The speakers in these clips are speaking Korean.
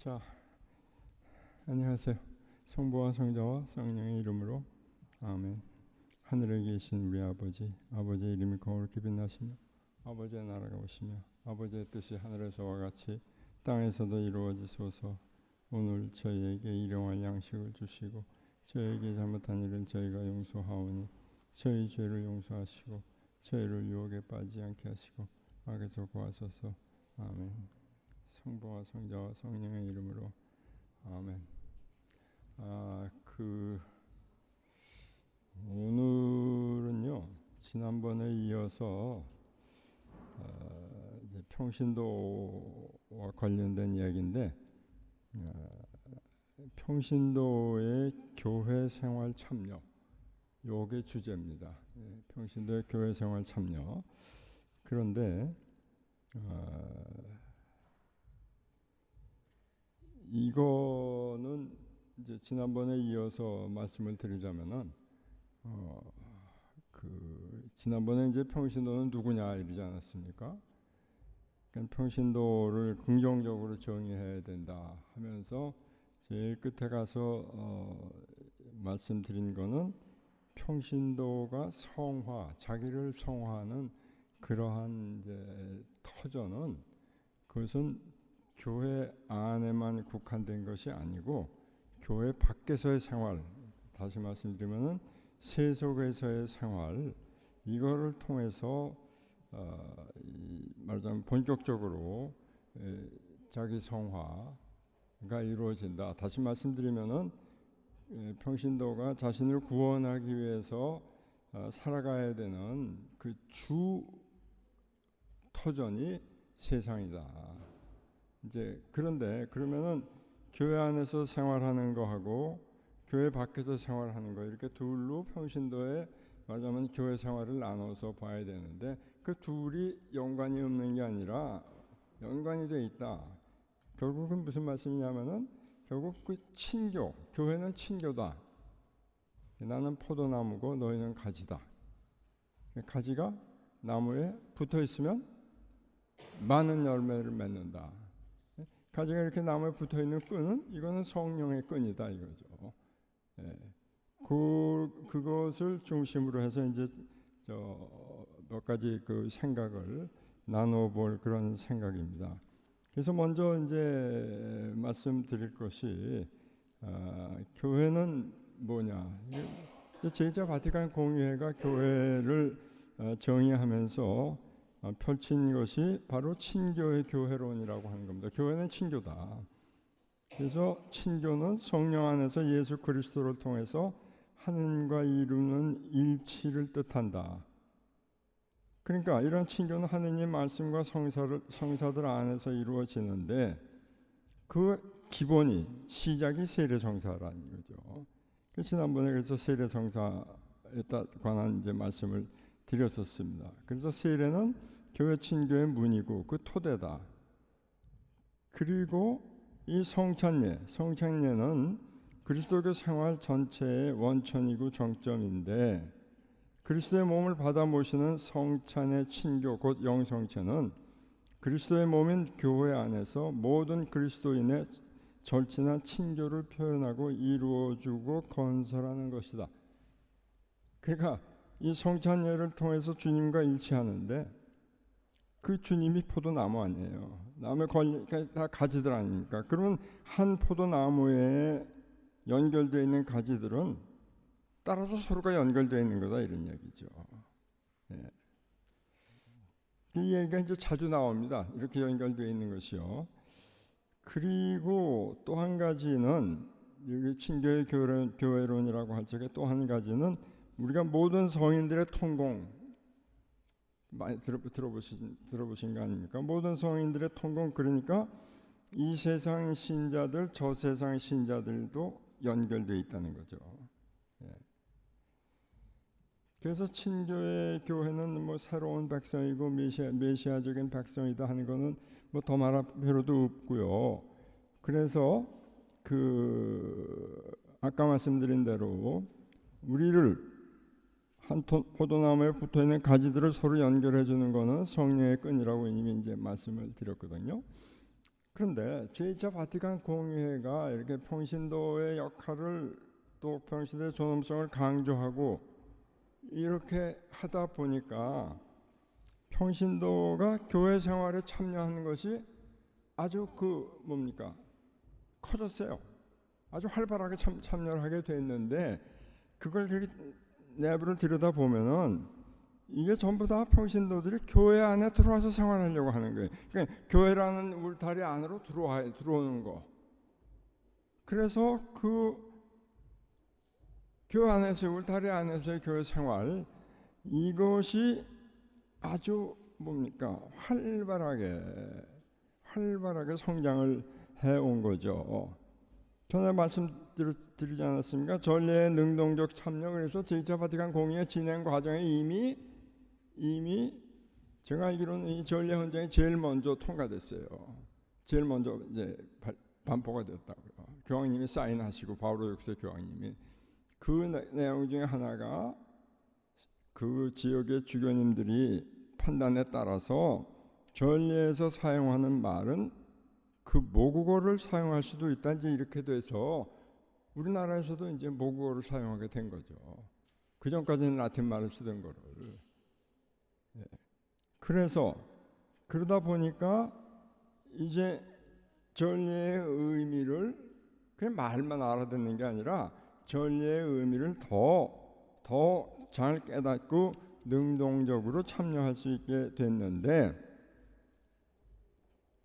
자, 안녕하세요. 성부와 성자와 성령의 이름으로 아멘. 하늘에 계신 우리 아버지, 아버지의 이름이 거룩히 빛나시며 아버지의 나라가 오시며 아버지의 뜻이 하늘에서와 같이 땅에서도 이루어지소서. 오늘 저희에게 일용할 양식을 주시고 저희에게 잘못한 일은 저희가 용서하오니 저희 죄를 용서하시고 저희를 유혹에 빠지지 않게 하시고 악에서 구하소서. 아멘. 성부와 성자와 성령의 이름으로 아멘. 오늘은요, 지난번에 이어서 이제 평신도와 관련된 이야기인데, 평신도의 교회 생활 참여, 요게 주제입니다. 평신도의 교회 생활 참여. 그런데 이거는 이제 지난번에 이어서 말씀을 드리자면은 지난번에 이제 평신도는 누구냐 이러지 않았습니까? 그러니까 평신도를 긍정적으로 정의해야 된다 하면서 제일 끝에 가서 말씀드린 거는 평신도가 성화, 자기를 성화하는 그러한 이제 터전은 그것은 교회 안에만 국한된 것이 아니고 교회 밖에서의 생활, 다시 말씀드리면은 세속에서의 생활, 이거를 통해서 말하자면 본격적으로 자기 성화가 이루어진다. 다시 말씀드리면은 평신도가 자신을 구원하기 위해서 살아가야 되는 그 주 터전이 세상이다. 이제 그런데 그러면은 교회 안에서 생활하는 거하고 교회 밖에서 생활하는 거 이렇게 둘로 평신도에 말하자면 교회 생활을 나눠서 봐야 되는데 그 둘이 연관이 없는 게 아니라 연관이 돼 있다. 결국은 무슨 말씀이냐면은 결국 그 친교, 교회는 친교다. 나는 포도나무고 너희는 가지다. 가지가 나무에 붙어 있으면 많은 열매를 맺는다. 가지가 이렇게 나무에 붙어 있는 끈은 이거는 성령의 끈이다 이거죠. 그것을 중심으로 해서 이제 몇 가지 그 생각을 나눠볼 그런 생각입니다. 그래서 먼저 이제 말씀드릴 것이 교회는 뭐냐? 제2차 바티칸 공의회가 교회를 정의하면서 펼친 것이 바로 친교의 교회론이라고 하는 겁니다. 교회는 친교다. 그래서 친교는 성령 안에서 예수 그리스도를 통해서 하느님과 이루는 일치를 뜻한다. 그러니까 이런 친교는 하느님 말씀과 성사들 안에서 이루어지는데 그 기본이 시작이 세례성사라는 거죠. 지난번에 그래서 세례성사에 관한 이제 말씀을 드렸었습니다. 그래서 세례는 교회 친교의 문이고 그 토대다. 그리고 이 성찬례는 그리스도교 생활 전체의 원천이고 정점인데 그리스도의 몸을 받아 모시는 성찬의 친교 곧 영성체는 그리스도의 몸인 교회 안에서 모든 그리스도인의 절친한 친교를 표현하고 이루어주고 건설하는 것이다. 그러니까 이 성찬례를 통해서 주님과 일치하는데 그 주님이 포도나무 아니에요. 나무에 다 가지들 아닙니까? 그러면 한 포도나무에 연결되어 있는 가지들은 따라서 서로가 연결되어 있는 거다 이런 얘기죠. 이 얘기가 이제 자주 나옵니다. 이렇게 연결되어 있는 것이요. 그리고 또 한 가지는 여기 친교의 교회론이라고 할 적에 또 한 가지는 우리가 모든 성인들의 통공 많이 들어보신 거 아닙니까? 모든 성인들의 통공, 그러니까 이 세상 신자들 저 세상 신자들도 연결되어 있다는 거죠. 그래서 친교의 교회는 뭐 새로운 백성이고 메시아적인 백성이다 하는 거는 뭐 더 말할 필요도 없고요. 그래서 아까 말씀드린 대로 우리를 한 포도나무에 붙어 있는 가지들을 서로 연결해 주는 것은 성령의 끈이라고 이미 이제 말씀을 드렸거든요. 그런데 제2차 바티칸 공의회가 이렇게 평신도의 역할을 또 평신도의 존엄성을 강조하고 이렇게 하다 보니까 평신도가 교회 생활에 참여하는 것이 아주 커졌어요. 아주 활발하게 참여를 하게 됐는데 그걸 그렇게 내부를 들여다보면은 이게 전부 다 평신도들이 교회 안에 들어와서 생활하려고 하는 거예요. 그러니까 교회라는 울타리 안으로 들어오는 거. 그래서 그 교회 안에서 울타리 안에서의 교회 생활 이것이 아주 활발하게 성장을 해온 거죠. 전에 말씀드리지 않았습니까? 전례의 능동적 참여. 그래서 제2차 바티칸 공의회 진행 과정에 이미 제가 알기로는 이 전례 헌장이 제일 먼저 통과됐어요. 제일 먼저 이제 반포가 됐다고요. 교황님이 사인하시고 바오로 6세 교황님이 그 내용 중에 하나가 그 지역의 주교님들이 판단에 따라서 전례에서 사용하는 말은 그 모국어를 사용할 수도 있다. 이제 이렇게 돼서 우리나라에서도 이제 모국어를 사용하게 된 거죠. 그 전까지는 라틴 말을 쓰던 거를. 그래서 그러다 보니까 이제 전례의 의미를 그냥 말만 알아듣는 게 아니라 전례의 의미를 더 잘 깨닫고 능동적으로 참여할 수 있게 됐는데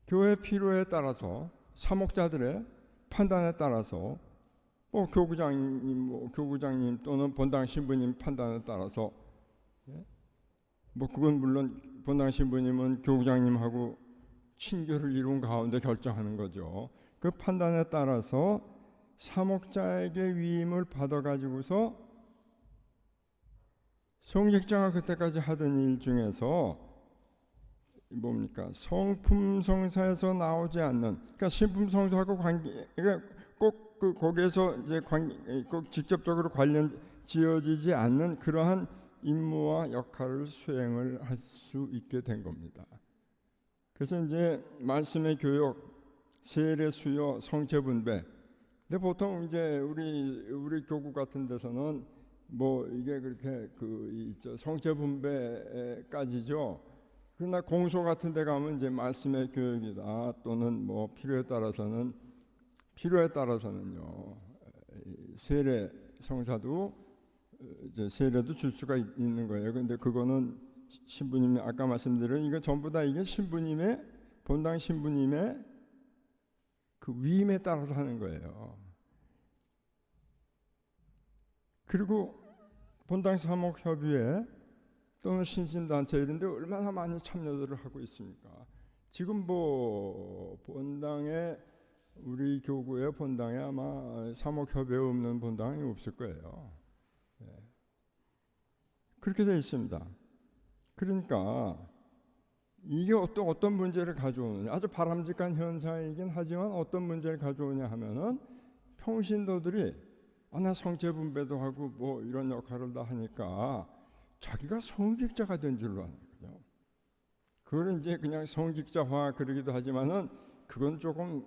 교회 필요에 따라서 사목자들의 판단에 따라서 교구장님 또는 본당 신부님 판단에 따라서 그건 물론 본당 신부님은 교구장님하고 친교를 이룬 가운데 결정하는 거죠. 그 판단에 따라서 사목자에게 위임을 받아가지고서 성직자가 그때까지 하던 일 중에서 성품성사에서 나오지 않는, 그러니까 신품성사하고 관계가 꼭 거기에서 이제 꼭 직접적으로 관련 지어지지 않는 그러한 임무와 역할을 수행을 할 수 있게 된 겁니다. 그래서 이제 말씀의 교육, 세례 수요, 성체 분배. 근데 보통 이제 우리 교구 같은 데서는 이게 그렇게 성체 분배까지죠. 그러나 공소 같은 데 가면 이제 말씀의 교육이다 또는 필요에 따라서는요. 세례 성사도 이제 세례도 줄 수가 있는 거예요. 근데 그거는 신부님이 아까 말씀드린 이거 전부 다 이게 본당 신부님의 그 위임에 따라서 하는 거예요. 그리고 본당 사목협의회 또는 신신단체 이런데 얼마나 많이 참여들을 하고 있습니까? 지금 본당에 우리 교구의 본당에 아마 사목협의회 없는 본당이 없을 거예요. 그렇게 되어 있습니다. 그러니까 이게 어떤 문제를 가져오느냐, 아주 바람직한 현상이긴 하지만 어떤 문제를 가져오냐 하면은 평신도들이 나 성체 분배도 하고 이런 역할을 다 하니까 자기가 성직자가 된 줄로 아는 거죠. 그걸 이제 그냥 성직자화 그러기도 하지만은 그건 조금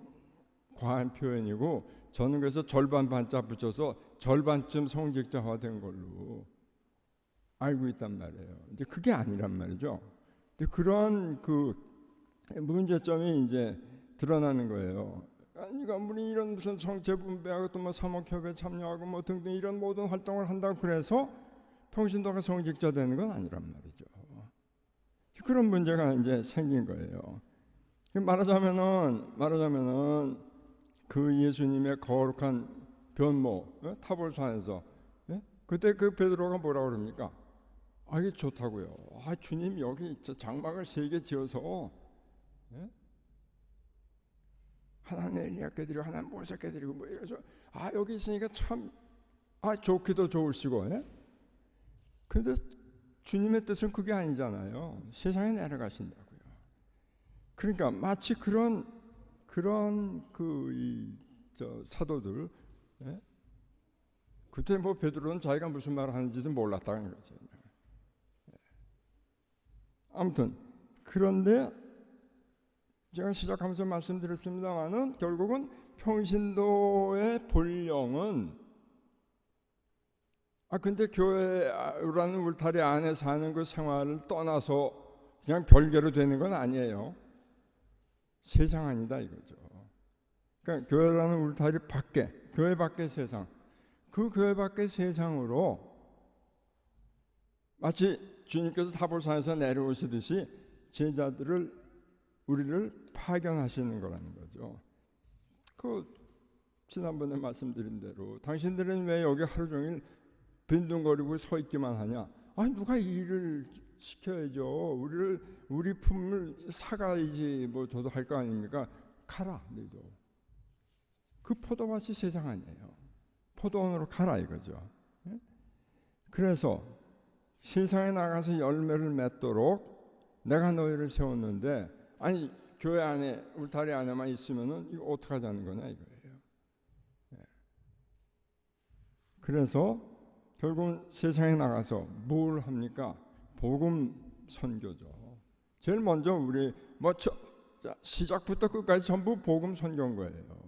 과한 표현이고 저는 그래서 절반 반자 붙여서 절반쯤 성직자화 된 걸로 알고 있단 말이에요. 근데 그게 아니란 말이죠. 근데 그런 문제점이 이제 드러나는 거예요. 그러니까 우리 이런 무슨 성체 분배하고 또 사목협에 참여하고 등등 이런 모든 활동을 한다고 그래서 평신도가 성직자 되는 건 아니란 말이죠. 그런 문제가 이제 생긴 거예요. 말하자면은 그 예수님의 거룩한 변모 타볼산에서 그때 그 베드로가 뭐라고 그럽니까? 이게 좋다고요. 주님 여기 장막을 3개 지어서 하나는 엘리야께 드리고 하나는 모세께 드리고 이래서 여기 있으니까 참 좋기도 좋으시고. 그런데 주님의 뜻은 그게 아니잖아요. 세상에 내려가신다고요. 그러니까 마치 그런 사도들 그때 베드로는 자기가 무슨 말을 하는지도 몰랐다는 거죠. 아무튼 그런데 제가 시작하면서 말씀드렸습니다만은 결국은 평신도의 본령은 근데 교회라는 울타리 안에 사는 그 생활을 떠나서 그냥 별개로 되는 건 아니에요. 세상 아니다 이거죠. 그러니까 교회라는 울타리 밖에, 교회 밖의 세상, 그 교회 밖의 세상으로 마치 주님께서 타볼산에서 내려오시듯이 우리를 파견하시는 거라는 거죠. 지난번에 말씀드린 대로 당신들은 왜 여기 하루 종일 빈둥거리고 서 있기만 하냐? 누가 일을 시켜야죠. 우리 품을 사가야지 뭐 저도 할 거 아닙니까? 가라, 너희도. 그 포도밭이 세상 아니에요. 포도원으로 가라 이거죠. 그래서 세상에 나가서 열매를 맺도록 내가 너희를 세웠는데 교회 안에 울타리 안에만 있으면은 이거 어떻게 하자는 거냐 이거예요. 그래서 결국은 세상에 나가서 뭘 합니까? 복음 선교죠. 제일 먼저 우리 시작부터 끝까지 전부 복음 선교인 거예요.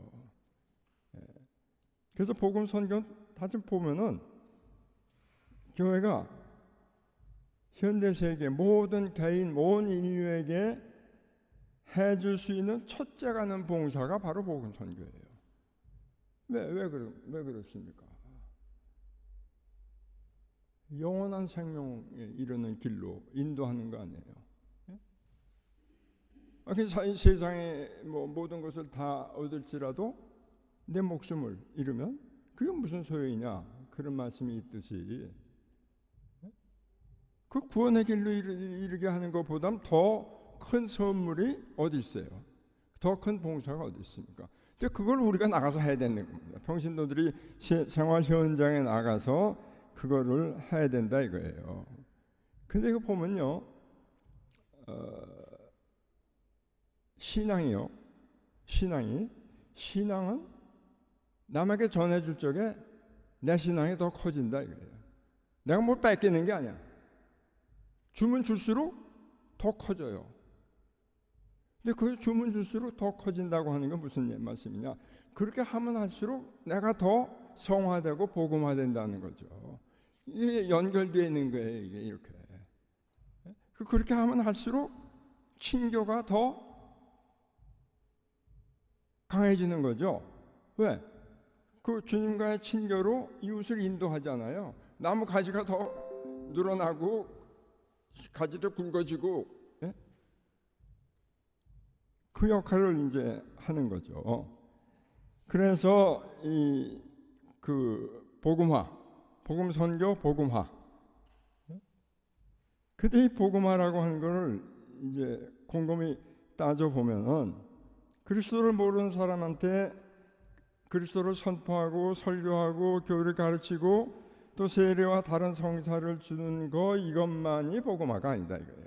그래서 복음 선교 다시 보면은 교회가 현대 세계 모든 개인, 온 인류에게 해줄 수 있는 첫째 가는 봉사가 바로 복음 선교예요. 왜 그렇습니까? 영원한 생명에 이르는 길로 인도하는 거 아니에요? 그래서 세상의 모든 것을 다 얻을지라도 내 목숨을 잃으면 그게 무슨 소용이냐? 그런 말씀이 있듯이 그 구원의 길로 이르게 하는 것보다 더 큰 선물이 어디 있어요? 더 큰 봉사가 어디 있습니까? 근데 그걸 우리가 나가서 해야 되는 겁니다. 평신도들이 생활 현장에 나가서 그거를 해야 된다 이거예요. 근데 이거 보면요, 신앙은 남에게 전해줄 적에 내 신앙이 더 커진다 이거예요. 내가 뭘 뺏기는 게 아니야. 주면 줄수록 더 커져요. 근데 그 주면 줄수록 더 커진다고 하는 건 무슨 말씀이냐? 그렇게 하면 할수록 내가 더 성화되고 복음화된다는 거죠. 이게 연결되어 있는 거예요. 이게 이렇게. 그렇게 하면 할수록 친교가 더 강해지는 거죠. 왜? 그 주님과의 친교로 이웃을 인도하잖아요. 나무 가지가 더 늘어나고 가지도 굵어지고 그 역할을 이제 하는 거죠. 그래서 복음 선교, 복음화. 근데 이 복음화라고 하는 거를 이제 곰곰이 따져 보면은 그리스도를 모르는 사람한테 그리스도를 선포하고 설교하고 교리를 가르치고 또 세례와 다른 성사를 주는 거 이것만이 복음화가 아니다 이거예요.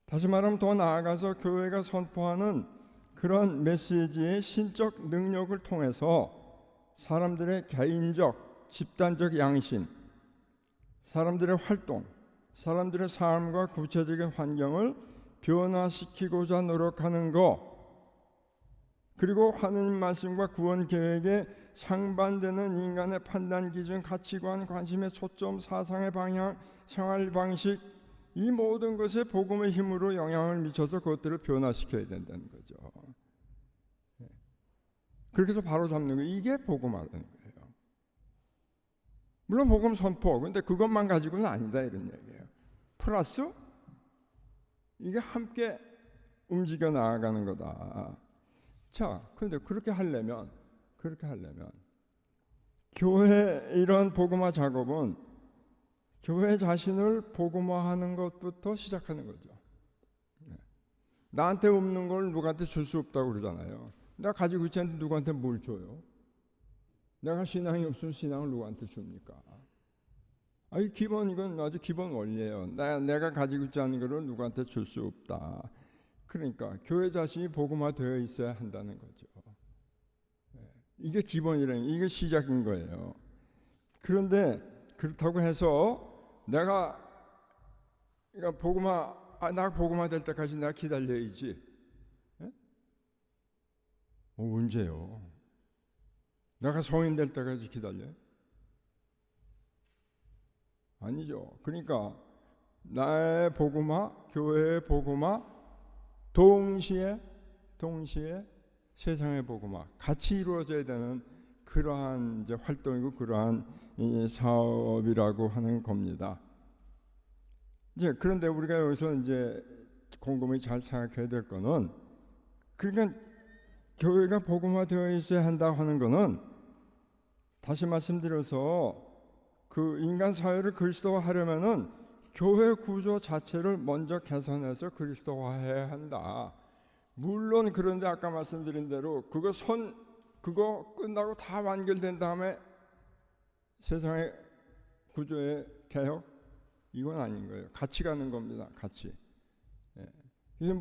다시 말하면 더 나아가서 교회가 선포하는 그런 메시지의 신적 능력을 통해서 사람들의 개인적, 집단적 양심, 사람들의 활동, 사람들의 삶과 구체적인 환경을 변화시키고자 노력하는 것, 그리고 하느님 말씀과 구원 계획에 상반되는 인간의 판단 기준, 가치관, 관심의 초점, 사상의 방향, 생활 방식, 이 모든 것에 복음의 힘으로 영향을 미쳐서 그것들을 변화시켜야 된다는 거죠. 그렇게 해서 바로 잡는 거, 이게 복음화라는 거예요. 물론 복음 선포, 근데 그것만 가지고는 아니다 이런 얘기예요. 플러스 이게 함께 움직여 나아가는 거다. 자, 그런데 그렇게 하려면 교회 이런 복음화 작업은 교회 자신을 복음화하는 것부터 시작하는 거죠. 나한테 없는 걸 누구한테 줄 수 없다고 그러잖아요. 내가 가지고 있지 않는데 누구한테 뭘 줘요? 내가 신앙이 없으면 신앙을 누구한테 줍니까? 이건 아주 기본 원리예요. 내가 가지고 있지 않은 것을 누구한테 줄 수 없다. 그러니까 교회 자신이 복음화되어 있어야 한다는 거죠. 이게 기본이라는, 이게 시작인 거예요. 그런데 그렇다고 해서 내가 복음화 나 복음화 될 때까지 내가 기다려야지. 예? 언제요? 내가 성인 될 때까지 기다려요? 아니죠. 그러니까 나의 복음화, 교회의 복음화, 동시에 세상의 복음화 같이 이루어져야 되는 그러한 이제 활동이고 그러한 이 사업이라고 하는 겁니다. 이제 그런데 우리가 여기서 이제 곰곰이 잘 생각해야 될 거는, 그러니까 교회가 복음화되어 있어야 한다고 하는 거는, 다시 말씀드려서 그 인간 사회를 그리스도화하려면은 교회 구조 자체를 먼저 개선해서 그리스도화해야 한다. 물론 그런데 아까 말씀드린 대로 그거 끝나고 다 완결된 다음에 세상의 구조의 개혁, 이건 아닌 거예요. 같이 가는 겁니다. 같이. 예. 그래서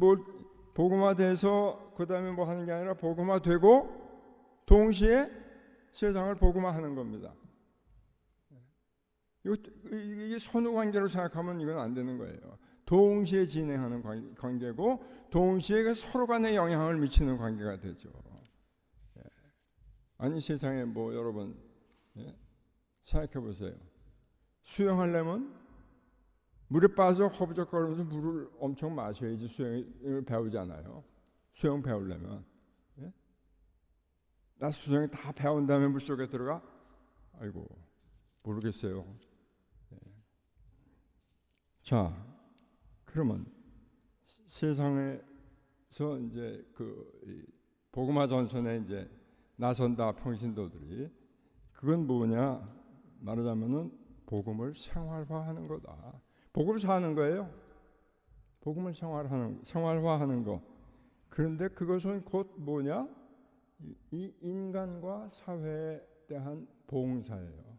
복음화돼서 그 다음에 뭐 하는 게 아니라 복음화되고 동시에 세상을 복음화하는 겁니다. 이게 선후 관계로 생각하면 이건 안 되는 거예요. 동시에 진행하는 관계고 동시에 서로 간에 영향을 미치는 관계가 되죠. 예. 아니 세상에 뭐 여러분, 예? 생각해 보세요. 수영하려면 물에 빠져 허부적거리면서 물을 엄청 마셔야지 수영을 배우잖아요. 수영 배우려면. 예? 나 수영 다 배운 다음에 물속에 들어가? 아이고 모르겠어요. 예. 자, 그러면 세상에서 이제 그 복음화 전선에 이제 나선다 평신도들이, 그건 뭐냐 말하자면은 복음을 생활화하는 거다. 복음을 사는 거예요. 복음을 생활화하는 거. 그런데 그것은 곧 뭐냐? 이 인간과 사회에 대한 봉사예요.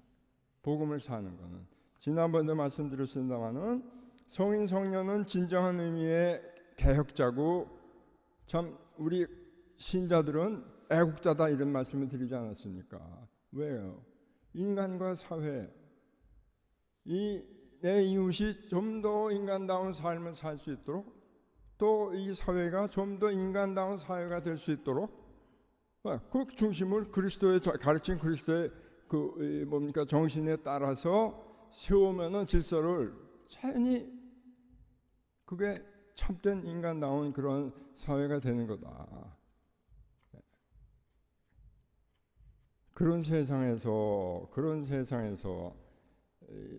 복음을 사는 거는. 지난번에 말씀드렸습니다마는 성인 성녀는 진정한 의미의 개혁자고, 참 우리 신자들은 애국자다 이런 말씀을 드리지 않았습니까? 왜요? 인간과 사회, 내 이웃이 좀 더 인간다운 삶을 살 수 있도록, 또 이 사회가 좀 더 인간다운 사회가 될 수 있도록 그 중심을 그리스도의 가르친 그리스도의 그 뭡니까 정신에 따라서 세우면은 질서를 자연히 그게 참된 인간다운 그런 사회가 되는 거다. 그런 세상에서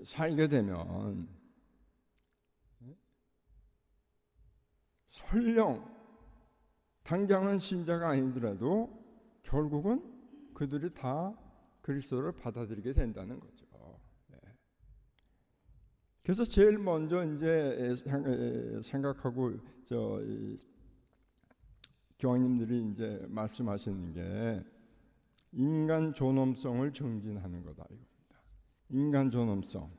살게 되면 설령 당장은 신자가 아니더라도 결국은 그들이 다 그리스도를 받아들이게 된다는 거죠. 그래서 제일 먼저 이제 생각하고 교황님들이 이제 말씀하시는 게 인간 존엄성을 증진하는 거다 이겁니다. 인간 존엄성.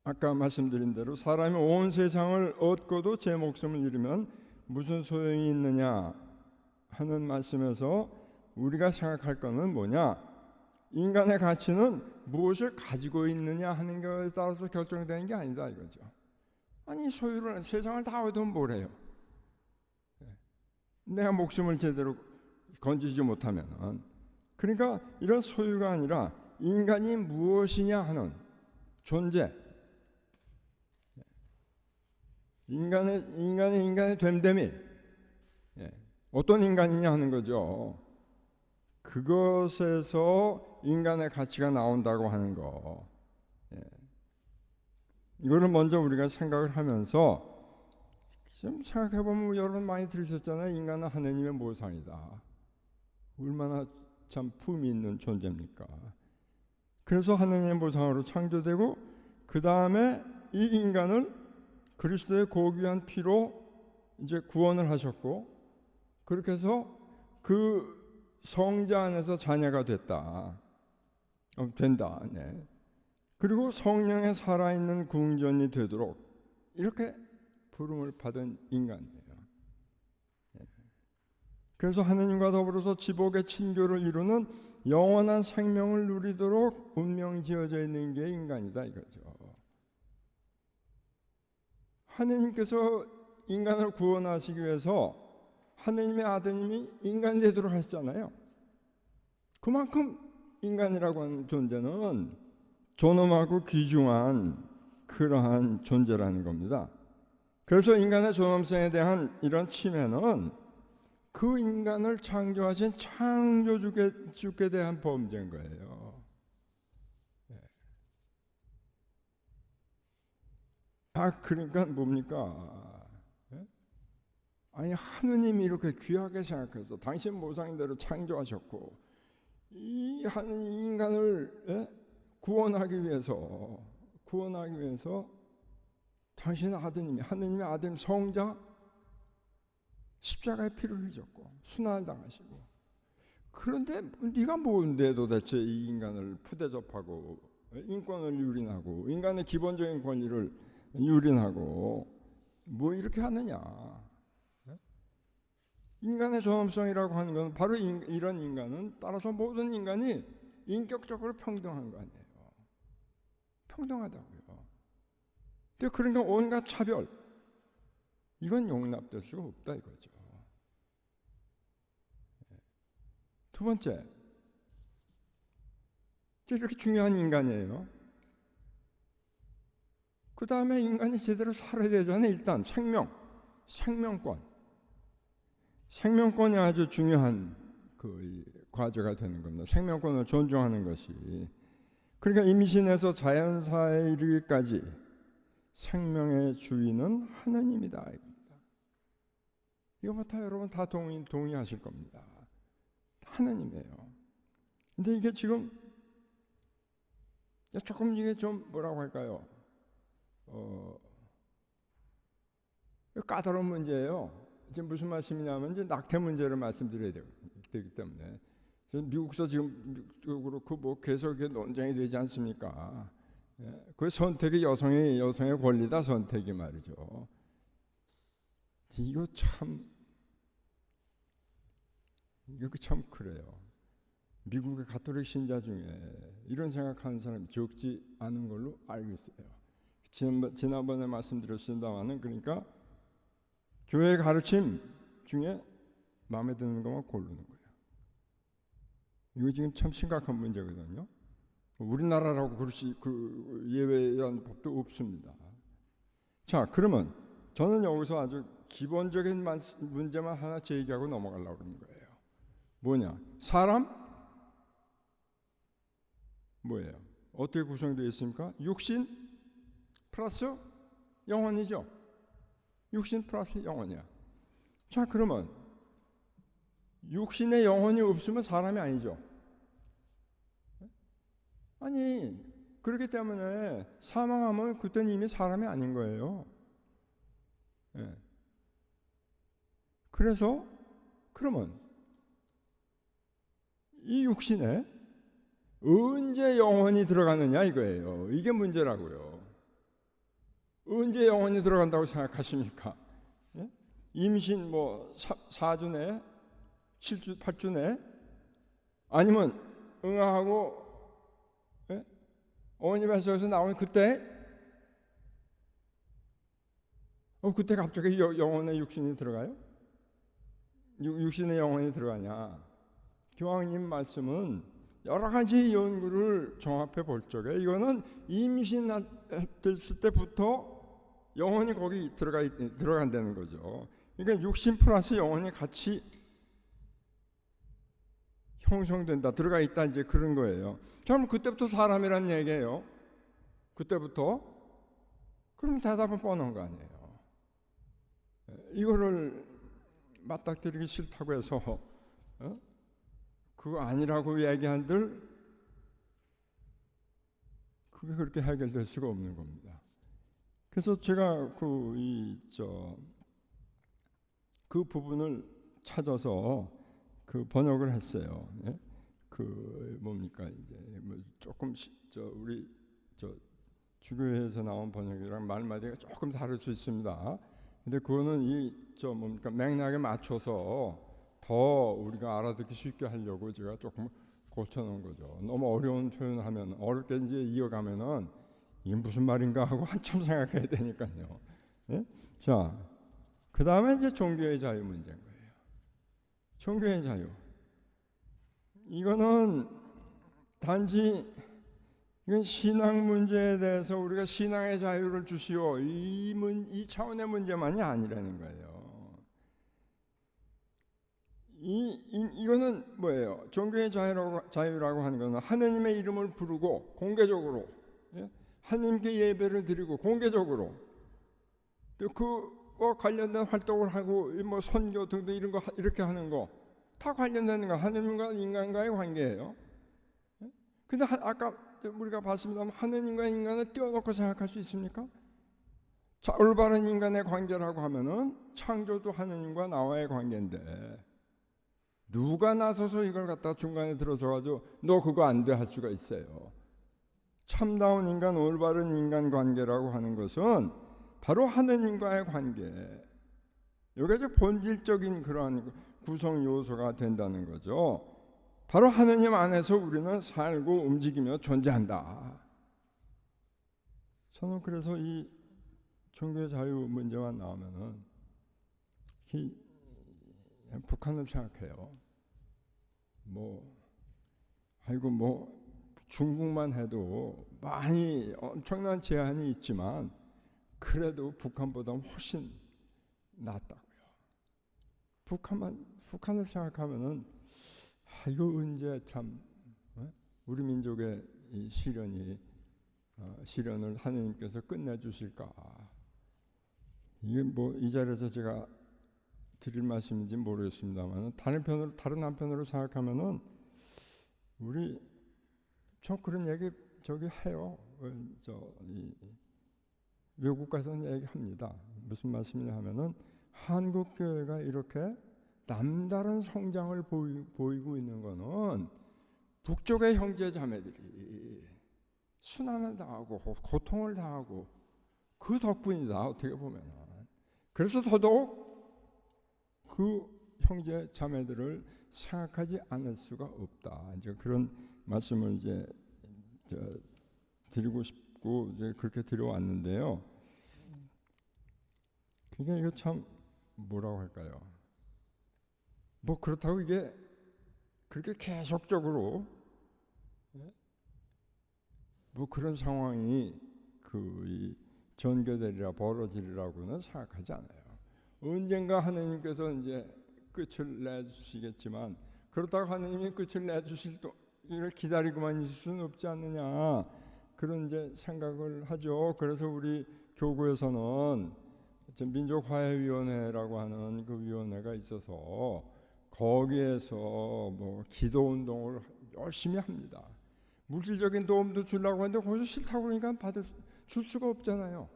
아까 말씀드린 대로 사람이 온 세상을 얻고도 제 목숨을 잃으면 무슨 소용이 있느냐 하는 말씀에서 우리가 생각할 것은 뭐냐? 인간의 가치는 무엇을 가지고 있느냐 하는 것에 따라서 결정되는 게 아니다 이거죠. 아니 소유를 세상을 다 얻으면 뭘 해요? 내가 목숨을 제대로 건지지 못하면. 그러니까 이런 소유가 아니라 인간이 무엇이냐 하는 존재, 인간의 됨됨이, 어떤 인간이냐 하는 거죠. 그것에서 인간의 가치가 나온다고 하는 거. 이거를 먼저 우리가 생각을 하면서 좀 생각해보면 여러분 많이 들으셨잖아요. 인간은 하느님의 모상이다. 얼마나 참 품이 있는 존재입니까? 그래서 하느님의 모상으로 창조되고 그 다음에 이 인간을 그리스도의 고귀한 피로 이제 구원을 하셨고, 그렇게 해서 그 성자 안에서 자녀가 된다. 네. 그리고 성령의 살아있는 궁전이 되도록 이렇게 부름을 받은 인간이에요. 그래서 하느님과 더불어서 지복의 친교를 이루는 영원한 생명을 누리도록 운명 지어져 있는 게 인간이다 이거죠. 하느님께서 인간을 구원하시기 위해서 하느님의 아드님이 인간이 되도록 하셨잖아요. 그만큼 인간이라고 하는 존재는 존엄하고 귀중한 그러한 존재라는 겁니다. 그래서 인간의 존엄성에 대한 이런 침해는 그 인간을 창조하신 창조주께 대한 범죄인 거예요. 그러니까 뭡니까? 아니, 하느님이 이렇게 귀하게 생각해서 당신 모상대로 창조하셨고 이 인간을 구원하기 위해서 당신 아드님이 하느님의 아들 성자 십자가의 피를 흘렸고 순환을 당하시고, 그런데 네가 뭔데 도대체 이 인간을 푸대접하고 인권을 유린하고 인간의 기본적인 권리를 유린하고 뭐 이렇게 하느냐. 인간의 존엄성이라고 하는 건 바로 이런 인간은, 따라서 모든 인간이 인격적으로 평등한 거 아니에요. 평등하다고요. 근데 그러니까 온갖 차별, 이건 용납될 수가 없다 이거죠. 두 번째, 이렇게 중요한 인간이에요. 그 다음에 인간이 제대로 살아야 되잖아요. 일단 생명권이 아주 중요한 그 과제가 되는 겁니다. 생명권을 존중하는 것이. 그러니까 임신에서 자연사에 이르기까지 생명의 주인은 하느님이다. 이거 다 여러분 다 동의하실 겁니다. 하느님이에요. 근데 이게 지금 조금 이게 좀 뭐라고 할까요? 까다로운 문제예요. 이제 무슨 말씀이냐면 이제 낙태 문제를 말씀드려야 되기 때문에 미국서 지금 그렇고 뭐 계속 논쟁이 되지 않습니까? 그 선택이 여성의 권리다, 선택이 말이죠. 이거 참 그래요. 미국의 가톨릭 신자 중에 이런 생각하는 사람이 적지 않은 걸로 알고 있어요. 지난번에 말씀드렸습니다만은, 그러니까 교회의 가르침 중에 마음에 드는 것만 고르는 거예요. 이거 지금 참 심각한 문제거든요. 우리나라라고 그 예외한 법도 없습니다. 자, 그러면 저는 여기서 아주 기본적인 문제만 하나 제기하고 넘어가려고 그러는 거예요. 뭐냐? 사람 뭐예요? 어떻게 구성되어 있습니까? 육신 플러스 영혼이죠. 육신 플러스 영혼이야. 자, 그러면 육신에 영혼이 없으면 사람이 아니죠. 아니, 그렇기 때문에 사망하면 그때는 이미 사람이 아닌 거예요. 그래서 그러면 이 육신에 언제 영혼이 들어가느냐 이거예요. 이게 문제라고요. 언제 영혼이 들어간다고 생각하십니까? 임신 4주 내, 7주, 8주 내, 아니면 응아하고 어머니 뱃속에서 나오는 그때? 그때 갑자기 영혼의 육신이 들어가요? 육신의 영혼이 들어가냐? 교황님 말씀은 여러 가지 연구를 종합해 볼 적에 이거는 임신했을 때부터 영혼이 거기 들어간다는 거죠. 그러니까 육신 플러스 영혼이 같이 형성된다, 들어가 있다, 이제 그런 거예요. 그럼 그때부터 사람이란 얘기예요. 그때부터. 그럼 대답은 뻔한 거 아니에요. 이거를 맞닥뜨리기 싫다고 해서 그거 아니라고 얘기한들 그게 그렇게 해결될 수가 없는 겁니다. 그래서 제가 그 부분을 찾아서 그 번역을 했어요. 그 뭡니까, 이제 조금 우리 주교회에서 나온 번역이랑 말마디가 조금 다를 수 있습니다. 근데 그거는 맥락에 맞춰서 더 우리가 알아듣기 쉽게 하려고 제가 조금 고쳐놓은 거죠. 너무 어려운 표현을 하면 어렵게 이제 이어가면은 이게 무슨 말인가 하고 한참 생각해야 되니까요. 예? 자, 그 다음에 이제 종교의 자유 문제인 거예요. 종교의 자유. 이거는 단지 이건 신앙 문제에 대해서 우리가 신앙의 자유를 주시오 이 차원의 문제만이 아니라는 거예요. 이거는 뭐예요? 종교의 자유라고 하는 것은 하느님의 이름을 부르고 공개적으로, 예? 하느님께 예배를 드리고 공개적으로 또 그와 관련된 활동을 하고 뭐 선교 등등 이런 거 이렇게 하는 거 다 관련되는 거 하느님과 인간과의 관계예요. 근데 아까 우리가 봤습니다만 하느님과 인간을 띄워놓고 생각할 수 있습니까? 자, 올바른 인간의 관계라고 하면은 창조도 하느님과 나와의 관계인데 누가 나서서 이걸 갖다 중간에 들어서가지고 너 그거 안 돼 할 수가 있어요. 참다운 인간, 올바른 인간 관계라고 하는 것은 바로 하느님과의 관계. 이게 이제 본질적인 그러한 구성 요소가 된다는 거죠. 바로 하느님 안에서 우리는 살고 움직이며 존재한다. 저는 그래서 이 종교의 자유 문제만 나오면은 북한을 생각해요. 아이고 중국만 해도 많이 엄청난 제한이 있지만 그래도 북한보다 훨씬 낫다고요. 북한을 생각하면은 이거 언제 참 우리 민족의 이 시련을 하느님께서 끝내주실까? 이게 이 자리에서 제가 드릴 말씀인지 모르겠습니다만 다른 한편으로 생각하면은 우리 저 그런 얘기 저기 해요. 외국 가서는 얘기합니다. 무슨 말씀이냐 하면은 한국 교회가 이렇게 남다른 성장을 보이고 있는 거는 북쪽의 형제 자매들이 순환을 당하고 고통을 당하고 그 덕분이다. 어떻게 보면은 그래서 더더욱 그 형제 자매들을 생각하지 않을 수가 없다. 이제 그런 말씀을 이제 드리고 싶고 이제 그렇게 드려왔는데요. 그게 이거 참 뭐라고 할까요? 그렇다고 이게 그렇게 계속적으로 그런 상황이 전개되리라 벌어지리라고는 생각하지 않아요. 언젠가 하느님께서 이제 끝을 내주시겠지만 그렇다고 하느님이 끝을 내주실 또 이를 기다리고만 있을 수는 없지 않느냐 그런 이제 생각을 하죠. 그래서 우리 교구에서는 민족화해위원회라고 하는 그 위원회가 있어서 거기에서 기도 운동을 열심히 합니다. 물질적인 도움도 주려고 하는데 거기서 싫다고 그러니까 줄 수가 없잖아요.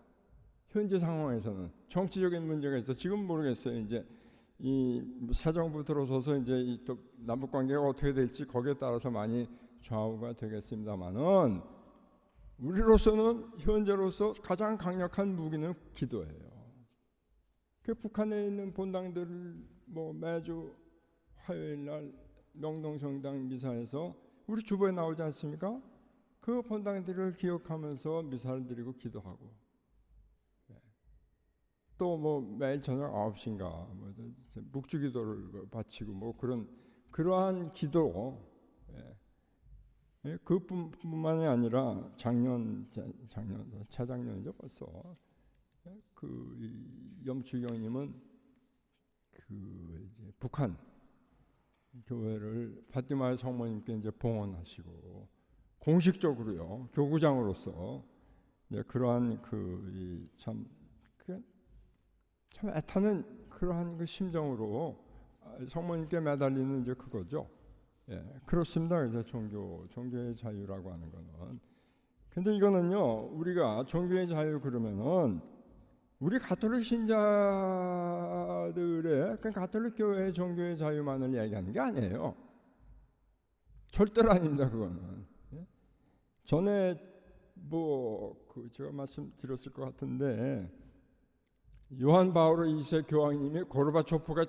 현재 상황에서는 정치적인 문제가 있어. 지금 모르겠어요. 이제 이 새 정부 들어서서 이제 또 남북 관계가 어떻게 될지 거기에 따라서 많이 좌우가 되겠습니다만은 우리로서는 현재로서 가장 강력한 무기는 기도예요. 그 북한에 있는 본당들을 매주 화요일 날 명동성당 미사에서 우리 주보에 나오지 않습니까? 그 본당들을 기억하면서 미사를 드리고 기도하고 또 매일 저녁 9시인가 묵주기도를 바치고 그러한 기도 그뿐만이 아니라 재작년이죠 벌써 염추경님은 이제 북한 교회를 파티마의 성모님께 이제 봉헌하시고 공식적으로요 교구장으로서 그러한 참 애타는 그러한 그 심정으로 성모님께 매달리는 이제 그거죠. 그렇습니다. 그래서 종교의 자유라고 하는 거는. 근데 이거는요 우리가 종교의 자유 그러면은 우리 가톨릭 신자들의 가톨릭 교회의 종교의 자유만을 얘기하는 게 아니에요. 절대로 아닙니다. 그거는. 전에 제가 말씀드렸을 것 같은데 요한 바오로 2세 교황님이 고르바초프가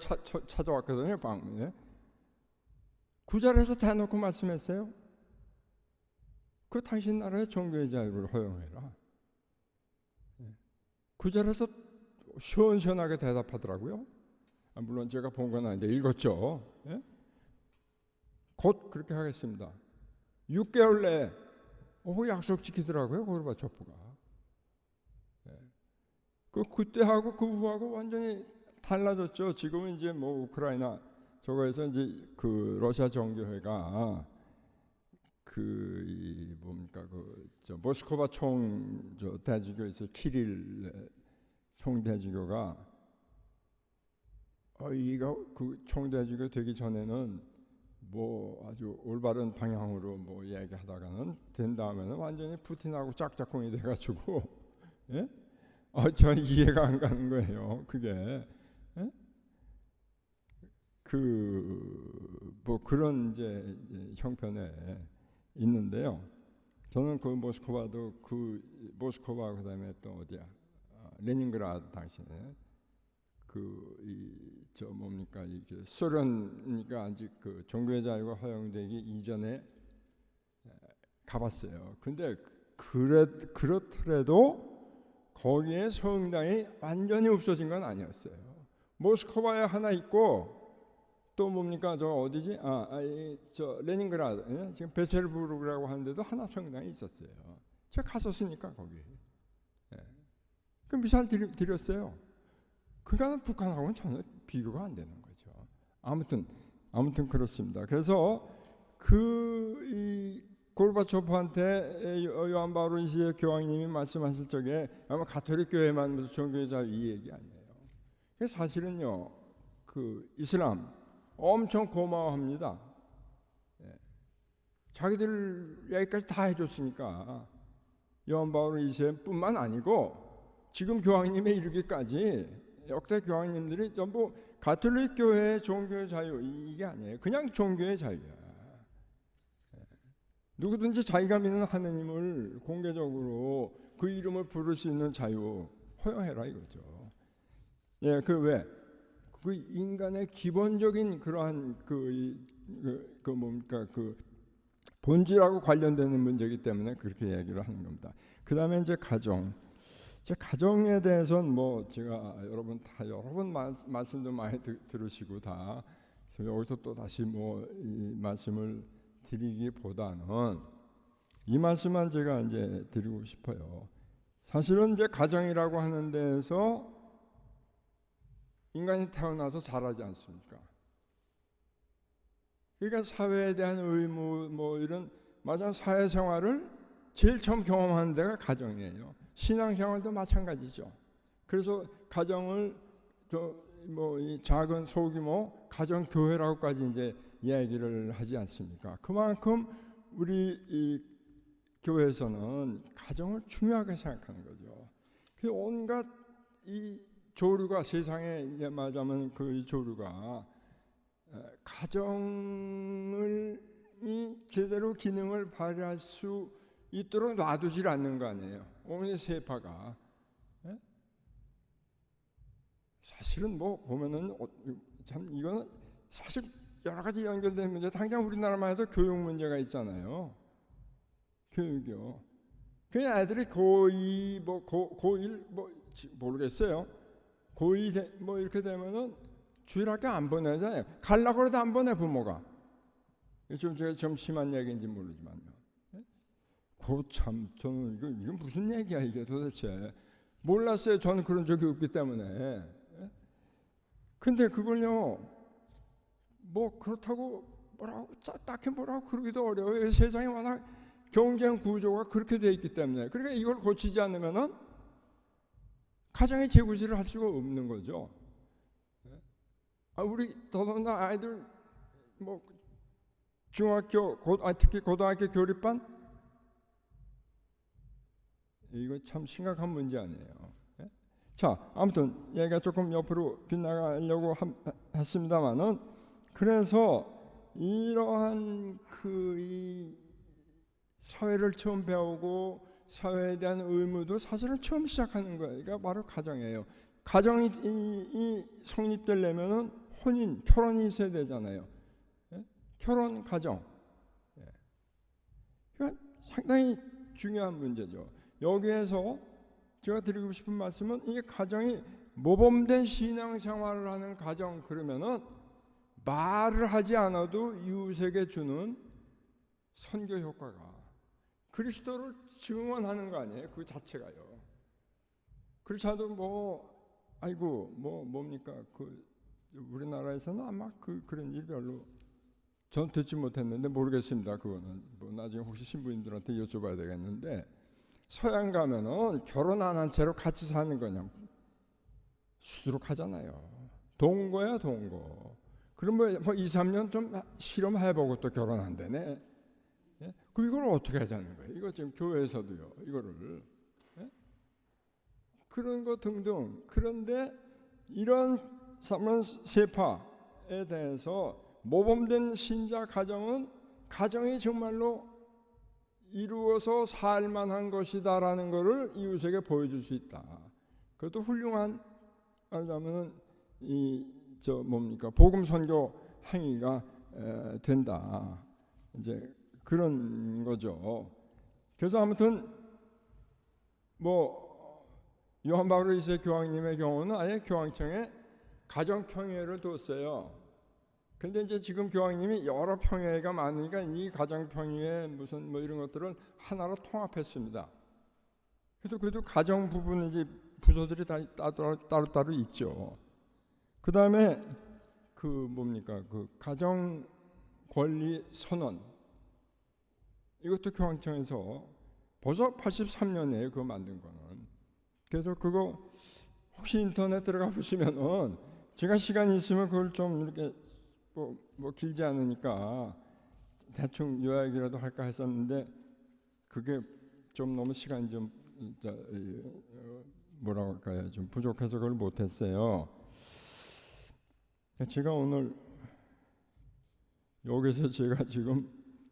찾아왔거든요. 방문에. 그 자리에서 대놓고 말씀했어요. 당신 나라의 종교의 자유를 허용해라. 그 자리에서 시원시원하게 대답하더라고요. 물론 제가 본 건 아닌데 읽었죠. 예? 곧 그렇게 하겠습니다. 6개월 내에 약속 지키더라고요, 고르바초프가. 예. 그때하고 그 후하고 완전히 달라졌죠. 지금은 이제 뭐 우크라이나 저거에서 이제 그 러시아 정교회가 뭡니까 모스크바 총 대주교에서 키릴 총 대주교가 이거 그 총 대주교 되기 전에는 뭐 아주 올바른 방향으로 뭐 이야기하다가는 된 다음에는 완전히 푸틴하고 짝짝꿍이 돼가지고 예? 전 이해가 안 가는 거예요. 그게 예? 뭐 그런 이제 형편에 있는데요. 저는 그 모스크바도 모스크바 그다음에 또 어디야 레닌그라드 당시에 뭡니까 이게 소련이니까 아직 그 종교의 자유가 허용되기 이전에 가봤어요. 근데 그렇더라도 거기에 성당이 완전히 없어진 건 아니었어요. 모스크바에 하나 있고 또 뭡니까 저 어디지? 저 레닌그라드 지금 베체르부르크라고 하는데도 하나 성당이 있었어요. 제가 갔었으니까 거기. 그 미사를 드렸어요. 그러니까 북한하고는 전혀 비교가 안 되는 거죠. 아무튼 그렇습니다. 그래서 이 고르바초프한테 요한 바오로 2세 교황님이 말씀하실 적에 아마 가톨릭 교회만 무슨 종교의 자유 이 얘기 아니에요. 사실은요, 그 이슬람 엄청 고마워합니다. 자기들 얘기까지 다 해줬으니까 요한 바오로 2세뿐만 아니고 지금 교황님에 이르기까지 역대 교황님들이 전부 가톨릭 교회의 종교의 자유 이게 아니에요. 그냥 종교의 자유야. 누구든지 자기가 믿는 하느님을 공개적으로 그 이름을 부를 수 있는 자유 허용해라 이거죠. 그 인간의 기본적인 그러한 뭡니까 그 본질하고 관련되는 문제이기 때문에 그렇게 얘기를 하는 겁니다. 그 다음에 이제 가정에 대해서는 뭐 제가 여러 번 말씀도 많이 들으시고 다 여기서 또 다시 뭐 이 말씀을 드리기보다는 이 말씀만 제가 이제 드리고 싶어요. 사실은 이제 가정이라고 하는 데에서 인간이 태어나서 자라지 않습니까? 그러니까 사회에 대한 의무 뭐 이런 맞아 사회생활을 제일 처음 경험하는 데가 가정이에요. 신앙생활도 마찬가지죠. 그래서 가정을 이 작은 소규모 가정 교회라고까지 이제 이야기를 하지 않습니까? 그만큼 우리 이 교회에서는 가정을 중요하게 생각하는 거죠. 그 온갖 이 조류가 세상에 말하자면 그 조류가 가정을 이 제대로 기능을 발휘할 수 있도록 놔두질 않는 거 아니에요. 오늘 세파가 사실은 뭐 보면은 참 이거는 사실 여러 가지 연결된 문제. 당장 우리나라만 해도 교육 문제가 있잖아요. 교육이요. 그냥 애들이 고2 뭐 고1 뭐 모르겠어요. 고2 뭐 이렇게 되면은 주일학교 안 보내잖아요. 가려고 해도 안 보내 부모가. 제가 좀 심한 얘기인지 모르지만요. 참 저는 이건 무슨 얘기야 이게 도대체. 몰랐어요. 저는 그런 적이 없기 때문에. 근데 그걸요 뭐 그렇다고 딱히 뭐라고 그러기도 어려워요. 세상이 워낙 경쟁 구조가 그렇게 돼 있기 때문에. 그러니까 이걸 고치지 않으면은 가정의 재구실을 할 수가 없는 거죠. 우리 더더나 아이들 뭐 중학교 특히 고등학교 교립반 이거 참 심각한 문제 아니에요. 자, 아무튼 얘가 조금 옆으로 빗나가려고 했습니다만은 그래서 이러한 이 사회를 처음 배우고 사회에 대한 의무도 사실은 처음 시작하는 거예요. 그러니까 바로 가정이에요. 가정이 성립되려면은 혼인, 결혼이 있어야 되잖아요. 결혼, 가정. 그러니까 상당히 중요한 문제죠. 여기에서 제가 드리고 싶은 말씀은 이게 가정이 모범된 신앙생활을 하는 가정, 그러면은 말을 하지 않아도 이웃에게 주는 선교 효과가 그리스도를 증언하는 거 아니에요? 그 자체가요. 그렇지 않아도 뭡니까? 우리나라에서는 아마 그런 일이 별로 전 듣지 못했는데 모르겠습니다. 그거는 나중에 혹시 신부님들한테 여쭤봐야 되겠는데, 서양 가면은 결혼 안 한 채로 같이 사는 거냐 수두룩하잖아요. 동거야 동거. 그러면 2, 3년 좀 실험해보고 또 결혼한다네. 예? 이걸 어떻게 하자는 거예요? 이거 지금 교회에서도요. 이거를 그런 거 등등. 그런데 이런 세파에 대해서 모범된 신자 가정이 정말로 이루어서 살만한 것이다라는 것을 이웃에게 보여줄 수 있다. 그것도 훌륭한, 말하자면은 복음 선교 행위가 된다. 이제 그런 거죠. 그래서 아무튼 요한 바울 2세 교황님의 경우는 아예 교황청에 가정 평회를 뒀어요. 근데 이제 지금 교황님이 여러 평회가 많으니까 이 가정 평회 무슨 이런 것들을 하나로 통합했습니다. 그래도 가정 부분 이제 부서들이 다 따로 있죠. 그 다음에 가정 권리 선언, 이것도 교황청에서 벌써 83년에 그거 만든 거는. 그래서 그거 혹시 인터넷 들어가 보시면은, 제가 시간이 있으면 그걸 좀 이렇게 길지 않으니까 대충 요약이라도 할까 했었는데, 그게 좀 너무 시간이 좀 뭐라고 할까요? 좀 부족해서 그걸 못했어요. 제가 오늘 여기서 제가 지금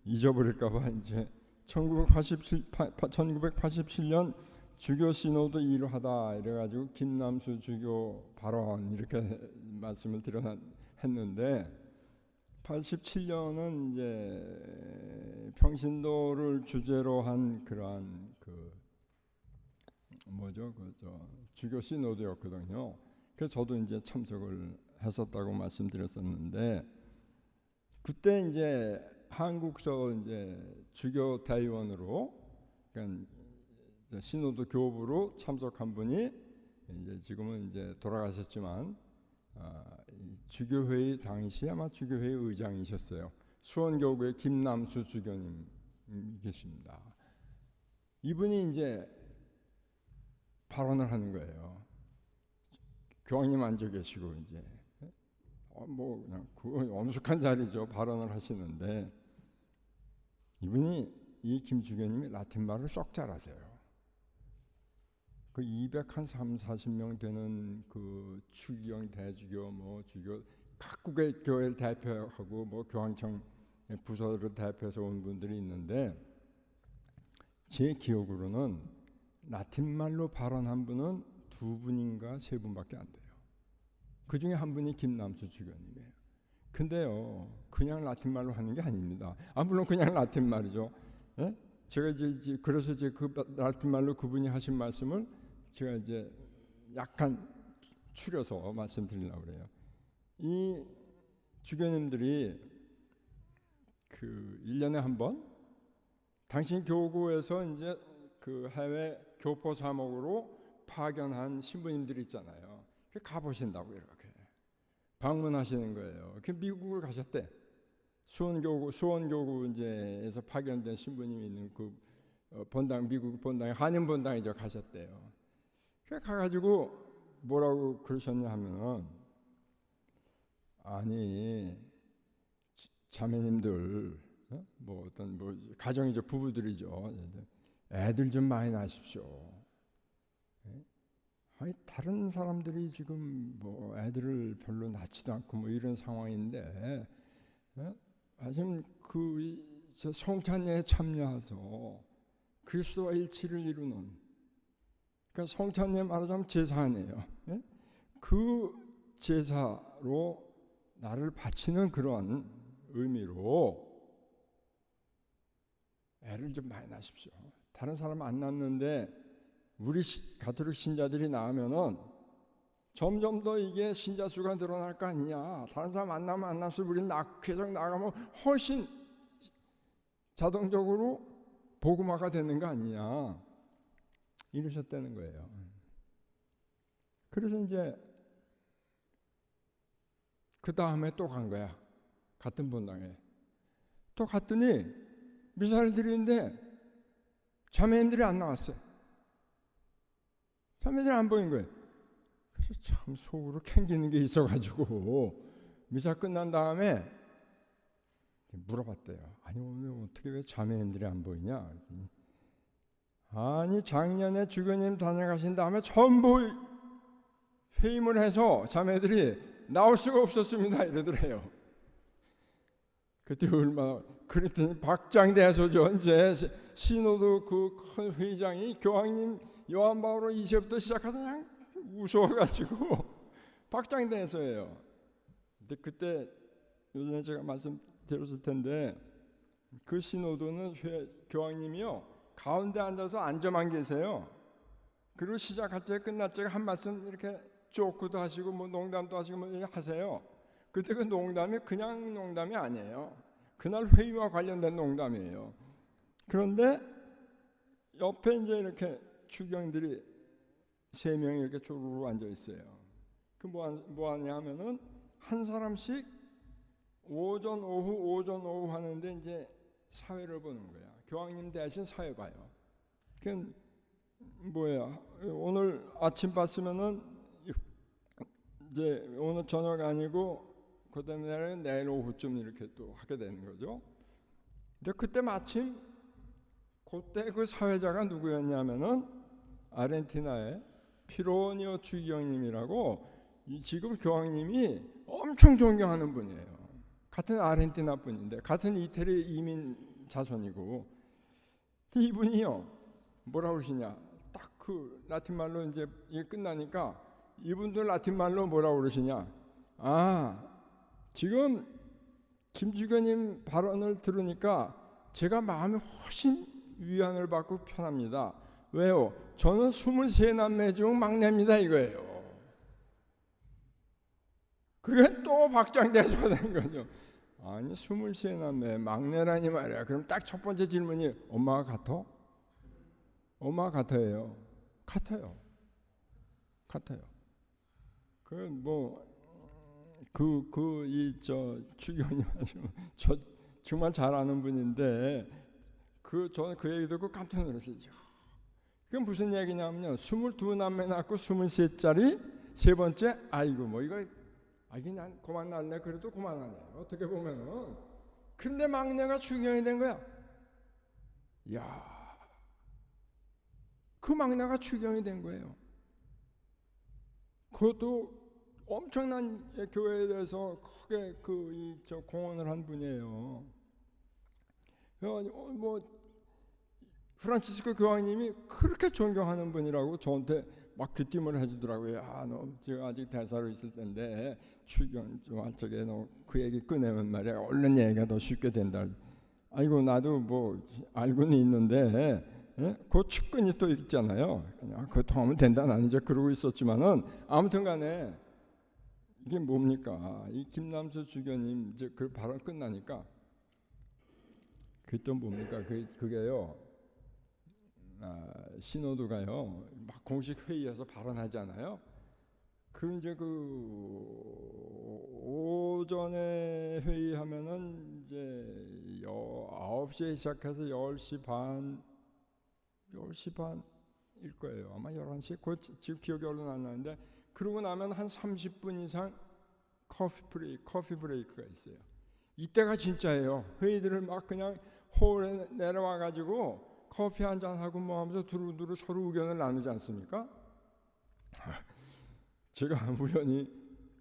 잊어버릴까봐 이제 1987년 주교 시노드 일하다 이래가지고 김남수 주교 발언 이렇게 말씀을 했는데, 87년은 이제 평신도를 주제로 한 그러한 주교 시노드였거든요. 그래서 저도 이제 참석을 했었다고 말씀드렸었는데, 그때 이제 한국서 이제 주교 대의원으로, 그러니까 시노드 교부로 참석한 분이 이제 지금은 이제 돌아가셨지만, 주교회의 당시 아마 주교회의 의장이셨어요. 수원교구의 김남수 주교님 계십니다. 이분이 이제 발언을 하는 거예요. 교황님 앉아 계시고 이제 그냥 엄숙한 자리죠. 발언을 하시는데, 이분이 이 김 주교님이 라틴 말을 썩 잘하세요. 240명 되는 추기경 대주교 주교 각국의 교회를 대표하고 교황청 부서를 대표해서 온 분들이 있는데, 제 기억으로는 라틴 말로 발언한 분은 2분인가 3분밖에 안 돼요. 그 중에 한 분이 김남수 주교님이에요. 근데요, 그냥 라틴 말로 하는 게 아닙니다. 물론 그냥 라틴 말이죠. 예? 제가 그래서 그 라틴 말로 그분이 하신 말씀을 제가 이제 약간 추려서 말씀드리려고 그래요. 이 주교님들이 1년에 한 번 당신 교구에서 이제 해외 교포 사목으로 파견한 신부님들이 있잖아요. 가보신다고 이렇게 방문하시는 거예요. 미국을 가셨대. 수원교구 이제에서 파견된 신부님이 있는 미국 본당에 한인 본당에 가셨대요. 가가지고 뭐라고 그러셨냐 하면, 아니 자매님들 가정이죠, 부부들이죠. 애들 좀 많이 낳으십시오. 아니 다른 사람들이 지금 애들을 별로 낳지도 않고 이런 상황인데, 지금 성찬예에 참여해서 그리스도와 일치를 이루는, 그러니까 성찬예 말하자면 제사 아니에요. 그 제사로 나를 바치는 그런 의미로 애를 좀 많이 낳으십시오. 다른 사람 안 낳는데 우리 가톨릭 신자들이 낳으면은 점점 더 이게 신자 수가 늘어날 거 아니냐. 다른 사람 만날수록 우리 계속 나가면 훨씬 자동적으로 복음화가 되는 거 아니냐. 이러셨다는 거예요. 그래서 이제 그 다음에 또 간 거야. 같은 본당에. 또 갔더니 미사를 드리는데 자매님들이 안 나왔어요. 자매들이 안 보인 거예요. 그래서 참 속으로 캥기는 게 있어가지고 미사 끝난 다음에 물어봤대요. 아니 오늘 어떻게 왜 자매님들이 안 보이냐? 아니 작년에 주교님 다녀가신 다음에 전부 회임을 해서 자매들이 나올 수가 없었습니다 이러더래요. 그때 얼마나 그랬더니 박장대소죠. 이제 시노도 그 큰 회장이 교황님 요한 바오로 2세부터 시작해서 그냥 무서워가지고 박장대소예요. 근데 그때 요전에 제가 말씀드렸을 텐데 그 시노도는 교황님이요 가운데 앉아서 앉아만 계세요. 그리고 시작할 때 끝날 때 한 말씀 이렇게 쪼크도 하시고 뭐 농담도 하시고 뭐 하세요. 그때 그 농담이 그냥 농담이 아니에요. 그날 회의와 관련된 농담이에요. 그런데 옆에 이제 이렇게 추경들이 3명이 이렇게 쪼르르 앉아 있어요. 그 뭐 하냐 하면은 한 사람씩 오전 오후 하는데 이제 사회를 보는 거야. 교황님 대신 사회 봐요. 그 뭐야? 오늘 아침 봤으면은 이제 오늘 저녁 아니고 그다음에 내일 오후쯤 이렇게 또 하게 되는 거죠. 근데 그때 마침 그때 그 사회자가 누구였냐면은 아르헨티나의 피로니오 주기경님이라고 지금 교황님이 엄청 존경하는 분이에요. 같은 아르헨티나 분인데 같은 이태리 이민 자손이고 이분이요 뭐라 그러시냐 딱 그 라틴 말로 이제 이게 끝나니까 이분들 라틴 말로 뭐라 그러시냐 지금 김주교님 발언을 들으니까 제가 마음이 훨씬 위안을 받고 편합니다. 왜요? 저는 23남매 중 막내입니다 이거예요. 그게 또 박장대소가 된 거죠. 아니 23남매 막내라니 말이야. 그럼 딱 첫 번째 질문이 엄마가 같아? 엄마가 같아요. 같아요. 주교님 저 정말 잘 아는 분인데 저는 그 얘기 듣고 깜짝 놀랐어요. 그게 무슨 얘기냐면요. 22남매 낳고 23짜리 세 번째 아이고 뭐 이거 난 그만 날래 그래도 그만하네. 어떻게 보면은 근데 막내가 주경이 된 거야. 야, 그 막내가 주경이 된 거예요. 그것도 엄청난 교회에 대해서 크게 공헌을 한 분이에요. 뭐 프란치스코 교황님이 그렇게 존경하는 분이라고 저한테 막 귀띔을 해주더라고요. 너 지금 아직 대사로 있을 텐데 추경 좀 할 적에 너 그 얘기 꺼내면 말이야 얼른 얘기가 더 쉽게 된다. 아이고 나도 뭐 알고는 있는데 그 측근이 또 있잖아요. 그냥 그것도 하면 된다. 나는 이제 그러고 있었지만은 아무튼간에 이게 뭡니까? 이 김남수 주교님 이제 그 발언 끝나니까 그게 뭡니까? 그게요. 시노드가요. 막 공식 회의에서 발언하잖아요. 그 이제 오전에 회의하면은 이제 9시에 시작해서 10시 반일 거예요. 아마 11시. 지금 기억이 얼른 안 나는데 그러고 나면 한 30분 이상 커피 브레이크가 있어요. 이때가 진짜예요. 회의들을 막 그냥 홀에 내려와 가지고 커피 한잔 하고 뭐 하면서 두루두루 서로 의견을 나누지 않습니까? 제가 우연히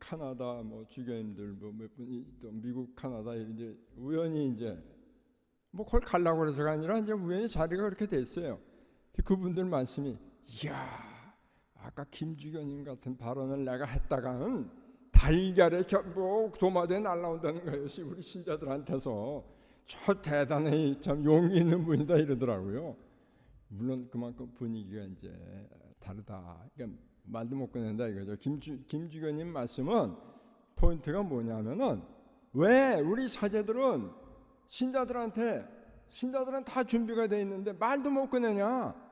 카나다 뭐 주교님들 뭐 몇 분이 또 미국 카나다 이제 우연히 이제 뭐 그걸 가려고 그래서가 아니라 이제 우연히 자리가 그렇게 됐어요. 그분들 말씀이 이야 아까 김주교님 같은 발언을 내가 했다가는 달걀에 뭐 도마대에 날라온다는 거예요. 우리 신자들한테서 저 대단히 참 용기 있는 분이다 이러더라고요. 물론 그만큼 분위기가 이제 다르다. 그러니까 말도 못 꺼낸다 이거죠. 김주교님 말씀은 포인트가 뭐냐면은 왜 우리 사제들은 신자들은 다 준비가 돼 있는데 말도 못 꺼내냐?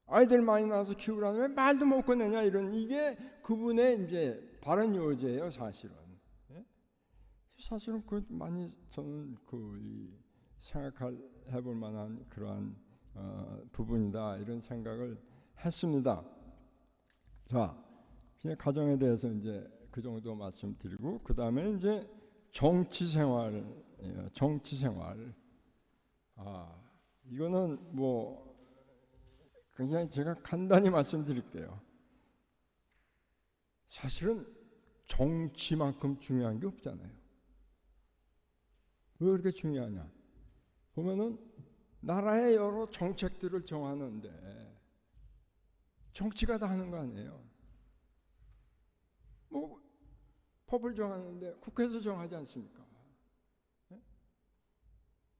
아이들 많이 낳아서 키우라는 왜 말도 못 꺼내냐? 이런 이게 그분의 이제 바른 요지예요, 사실은. 사실은 그 많이 저는 생각해볼 만한 그러한 부분이다 이런 생각을 했습니다. 자, 그냥 가정에 대해서 이제 그 정도 말씀드리고 그 다음에 이제 정치 생활. 이거는 뭐 굉장히 제가 간단히 말씀드릴게요. 사실은 정치만큼 중요한 게 없잖아요. 왜 그렇게 중요하냐? 보면은 나라의 여러 정책들을 정하는데 정치가 다 하는 거 아니에요. 뭐 법을 정하는데 국회에서 정하지 않습니까?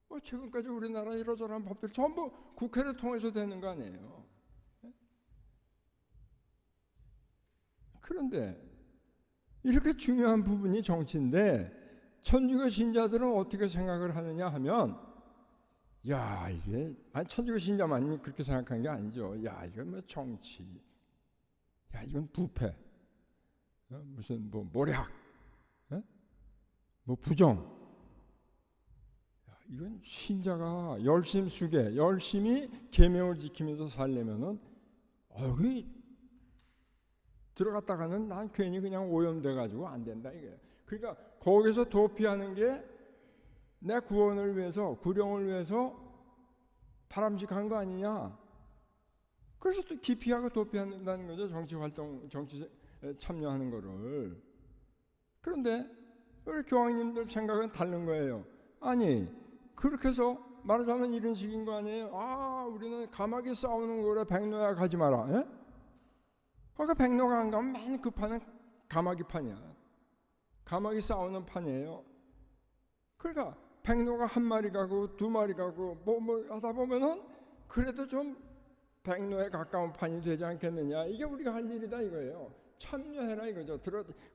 뭐 최근까지 우리나라 이러저러한 법들 전부 국회를 통해서 되는 거 아니에요. 그런데 이렇게 중요한 부분이 정치인데 천주교 신자들은 어떻게 생각을 하느냐 하면 야 이게 천주교 신자만 그렇게 생각한 게 아니죠. 야 이건 뭐 정치, 야 이건 부패, 무슨 뭐 모략, 뭐 부정. 이건 신자가 열심히 계명을 지키면서 살려면은 여기 들어갔다가는 난 괜히 그냥 오염돼 가지고 안 된다 이게. 그러니까 거기서 도피하는 게 내 구원을 위해서, 구령을 위해서 바람직한 거 아니냐. 그래서 또 기피하고 도피한다는 거죠. 정치 참여하는 거를. 그런데 우리 교황님들 생각은 다른 거예요. 아니 그렇게 해서 말하자면 이런 식인 거 아니에요. 우리는 가마귀 싸우는 거래. 백로야 가지 마라. 그러니까 백로가 안 가면 맨 그 판은 가마귀 판이야. 가마귀 싸우는 판이에요. 그러니까 백로가 한 마리 가고 두 마리 가고 뭐 하다 보면은 그래도 좀 백로에 가까운 판이 되지 않겠느냐. 이게 우리가 할 일이다 이거예요. 참여해라 이거죠.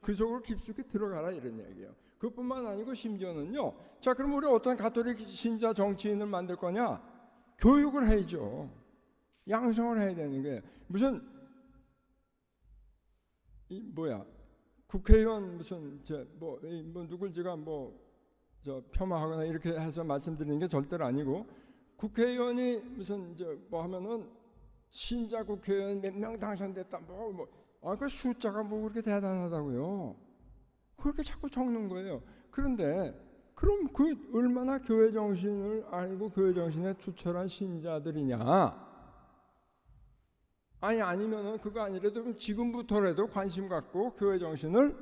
그 속으로 깊숙이 들어가라 이런 얘기예요. 그뿐만 아니고 심지어는요. 자, 그럼 우리 어떤 가톨릭 신자 정치인을 만들 거냐? 교육을 해야죠. 양성을 해야 되는 게 무슨 국회의원 무슨 누굴 제가 폄하하거나 이렇게 해서 말씀드리는 게 절대로 아니고 국회의원이 무슨 하면은 신자 국회의원 몇 명 당선됐다 그 숫자가 뭐 그렇게 대단하다고요. 그렇게 자꾸 적는 거예요. 그런데 그럼 그 얼마나 교회 정신을 알고 교회 정신에 투철한 신자들이냐? 아니면은 그거 아니라도 그럼 지금부터라도 관심 갖고 교회 정신을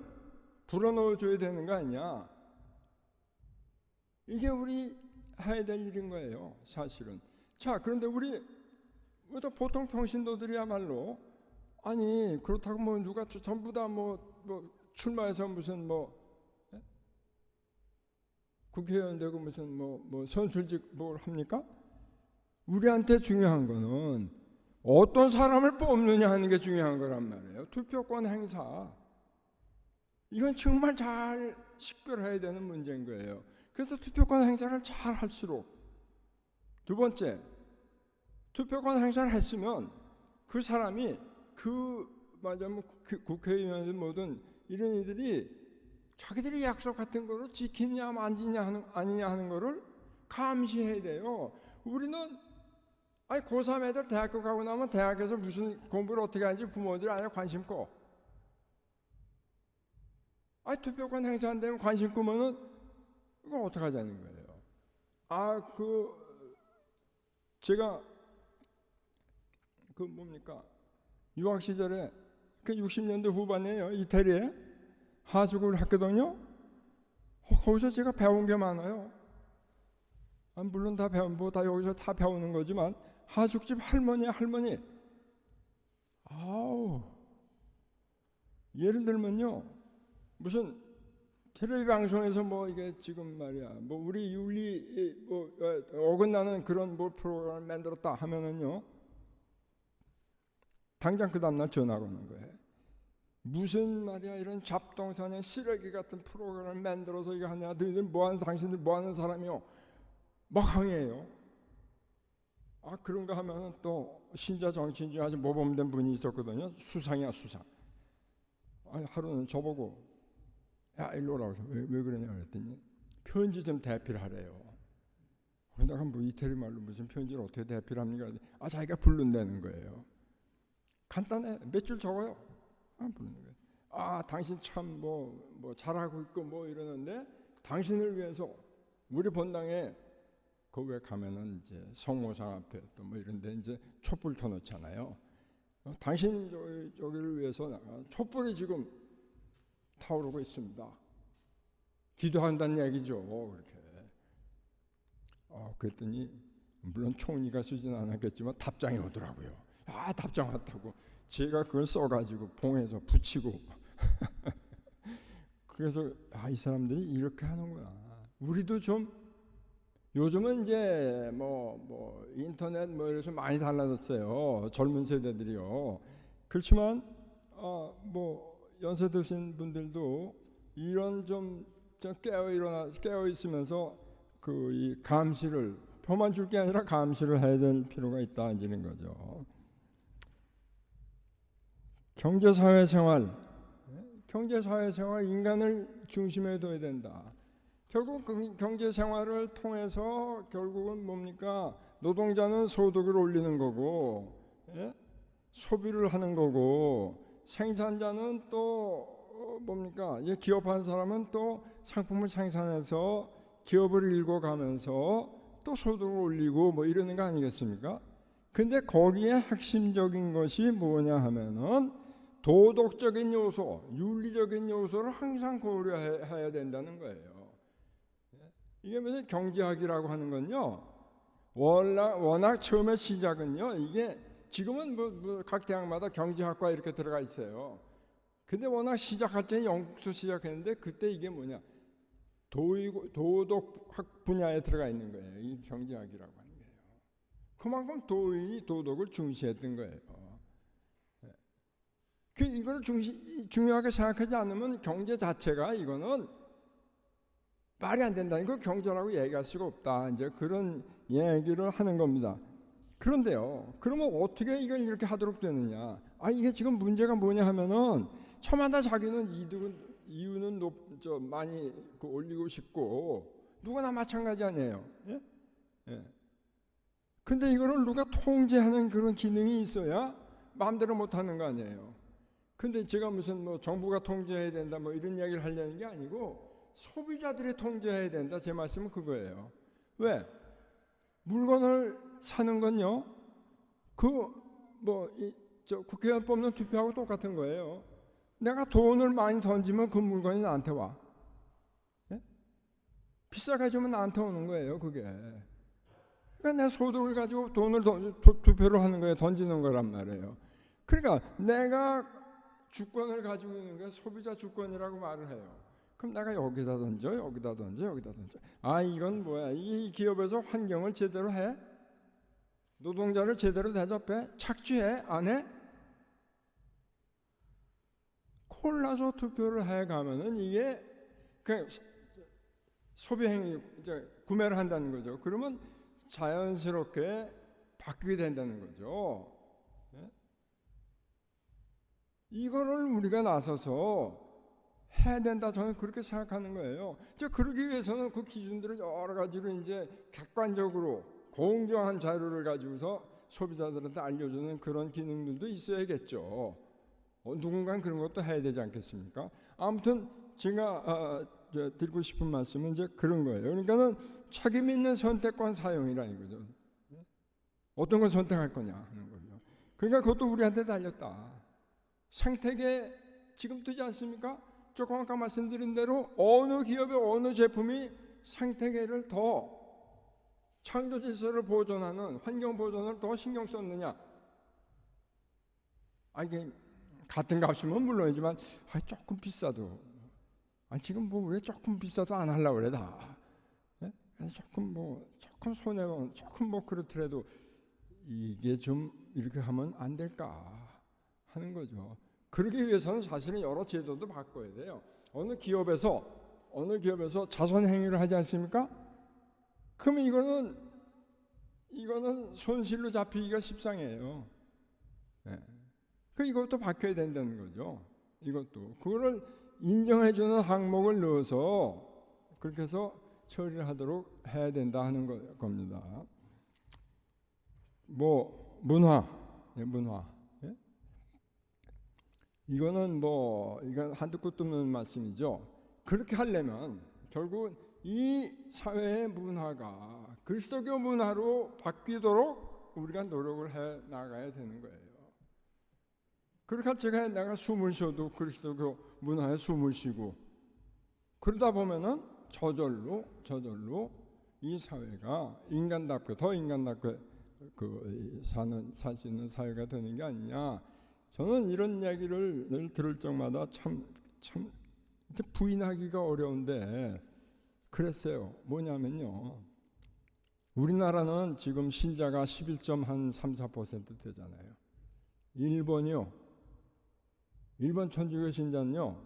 불어넣어줘야 되는 거 아니냐? 이게 우리 해야 될 일인 거예요, 사실은. 자, 그런데 우리 보통 평신도들이야말로 그렇다고 뭐 누가 전부 다 출마해서 무슨 국회의원 되고 무슨 선출직 뭘 합니까? 우리한테 중요한 거는 어떤 사람을 뽑느냐 하는 게 중요한 거란 말이에요. 투표권 행사. 이건 정말 잘 식별해야 되는 문제인 거예요. 그래서 투표권 행사를 잘 할수록 두 번째, 투표권 행사를 했으면 그 사람이 국회의원이든 뭐든 이런 이들이 자기들이 약속 같은 거를 지키냐 아니냐 하는 거를 감시해야 돼요. 우리는 고3 애들 대학교 가고 나면 대학에서 무슨 공부를 어떻게 하는지 부모들이 아예 관심 꺼. 투표권 행사 안 되면 관심 끄면은 이거 어떻게 하자는 거예요. 제가 유학 시절에 60년대 후반이에요. 이태리에 하숙을 했거든요. 거기서 제가 배운 게 많아요. 물론 다 여기서 다 배우는 거지만 하숙집 할머니 예를 들면요, 무슨 텔레비 방송에서 이게 지금 말이야 우리 윤리 어긋나는 그런 프로그램을 만들었다 하면은요, 당장 그 다음날 전화가 오는 거예요. 무슨 말이야, 이런 잡동사냐 쓰레기 같은 프로그램을 만들어서 이거 하냐, 너희들 뭐하는, 당신들 뭐하는 사람이요, 막 항의해요. 그런가 하면은 또 신자 정치인 중에 아주 모범된 분이 있었거든요. 수상이야, 수상. 하루는 저보고 야 일로 오라고 해서 왜 그러냐 그랬더니 편지 좀 대필 하래요. 내가 뭐 이태리 말로 무슨 편지를 어떻게 대필합니까? 자기가 부른다는 거예요. 간단해, 몇 줄 적어요. 부르는 거예요. 당신 참 뭐 잘하고 있고 뭐 이러는데 당신을 위해서 우리 본당에 거기에 가면은 이제 성모상 앞에 또 뭐 이런데 이제 촛불 켜놓잖아요. 당신 저기를 위해서 촛불이 지금 타오르고 있습니다. 기도한다는 얘기죠. 그렇게. 그랬더니 물론 총리가 쓰진 않았겠지만 답장이 오더라고요. 답장 왔다고. 제가 그걸 써가지고 봉에서 붙이고. 그래서 이 사람들이 이렇게 하는구나. 우리도 좀 요즘은 이제 뭐 인터넷 뭐 이래서 많이 달라졌어요. 젊은 세대들이요. 그렇지만 뭐 연세 드신 분들도 이런 좀 깨어 있으면서 이 감시를 표만 줄 게 아니라 감시를 해야 될 필요가 있다 이런 거죠. 경제사회생활 인간을 중심에 둬야 된다. 결국 경제생활을 통해서 결국은 뭡니까? 노동자는 소득을 올리는 거고, 소비를 하는 거고, 생산자는 또 뭡니까? 기업하는 사람은 또 상품을 생산해서 기업을 일궈가면서 또 소득을 올리고 뭐 이러는 거 아니겠습니까? 근데 거기에 핵심적인 것이 뭐냐 하면은 도덕적인 요소, 윤리적인 요소를 항상 고려해야 된다는 거예요. 이게 무슨 경제학이라고 하는 건요, 워낙 처음에 시작은요, 이게 지금은 뭐 각 대학마다 경제학과 이렇게 들어가 있어요. 근데 워낙 시작할 때는 영국에서 시작했는데 그때 이게 뭐냐, 도덕학 분야에 들어가 있는 거예요. 이 경제학이라고 하는 거예요. 그만큼 도인이 도덕을 중시했던 거예요. 이걸 중요하게 생각하지 않으면 경제 자체가 이거는 말이 안 된다. 이거 경제라고 얘기할 수가 없다. 이제 그런 얘기를 하는 겁니다. 그런데요, 그러면 어떻게 이걸 이렇게 하도록 되느냐? 이게 지금 문제가 뭐냐 하면은 처마다 자기는 이유는 많이 올리고 싶고 누구나 마찬가지 아니에요. 근데 이거를 누가 통제하는 그런 기능이 있어야 마음대로 못하는 거 아니에요. 근데 제가 무슨 뭐 정부가 통제해야 된다 뭐 이런 이야기를 하려는 게 아니고 소비자들이 통제해야 된다. 제 말씀은 그거예요. 왜? 물건을 사는 건요, 국회의원 뽑는 투표하고 똑같은 거예요. 내가 돈을 많이 던지면 그 물건이 나한테 와. 비싸게 주면 나한테 오는 거예요, 그게. 그러니까 내 소득을 가지고 돈을 투표를 하는 거예요. 던지는 거란 말이에요. 그러니까 내가 주권을 가지고 있는 게 소비자 주권이라고 말을 해요. 그럼 내가 여기다 던져. 이건 뭐야? 이 기업에서 환경을 제대로 해? 노동자를 제대로 대접해? 착취해? 안 해? 골라서 투표를 해가면은 이게 그냥 소비 행위, 구매를 한다는 거죠. 그러면 자연스럽게 바뀌게 된다는 거죠. 이거를 우리가 나서서 해야 된다. 저는 그렇게 생각하는 거예요. 그러기 위해서는 그 기준들을 여러 가지로 이제 객관적으로 공정한 자료를 가지고서 소비자들한테 알려주는 그런 기능들도 있어야겠죠. 누군가는 그런 것도 해야 되지 않겠습니까? 아무튼 제가 드리고 싶은 말씀은 이제 그런 거예요. 그러니까는 책임 있는 선택권 사용이라 이거죠. 어떤 걸 선택할 거냐 하는 거죠. 그러니까 그것도 우리한테 달렸다. 생태계 지금 뜨지 않습니까? 조금 아까 말씀드린 대로 어느 기업의 어느 제품이 생태계를 더 창조 질서를 보존하는 환경 보존을 더 신경 썼느냐? 이게 같은 값이면 물론이지만 조금 비싸도 지금 뭐 왜 조금 비싸도 안 하려고 그래 다. 조금 손해가 조금 그렇더라도 이게 좀 이렇게 하면 안 될까? 하는 거죠. 그러기 위해서는 사실은 여러 제도도 바꿔야 돼요. 어느 기업에서 자선 행위를 하지 않습니까? 그러면 이거는 손실로 잡히기가 십상이에요. 네. 이것도 바뀌어야 된다는 거죠. 이것도 그거를 인정해주는 항목을 넣어서 그렇게 해서 처리를 하도록 해야 된다 하는 겁니다. 뭐 문화. 예? 이건 한두 끝도 없는 말씀이죠. 그렇게 하려면 결국은 이 사회의 문화가 그리스도교 문화로 바뀌도록 우리가 노력을 해 나가야 되는 거예요. 그렇게 제가 내가 숨을 쉬어도 그리스도교 문화에 숨을 쉬고 그러다 보면은 저절로 이 사회가 더 인간답게 살 수 있는 사회가 되는 게 아니냐. 저는 이런 얘기를 늘 들을 적마다 참 부인하기가 어려운데 그랬어요. 뭐냐면요. 우리나라는 지금 신자가 11.34% 되잖아요. 일본 천주교 신자는요.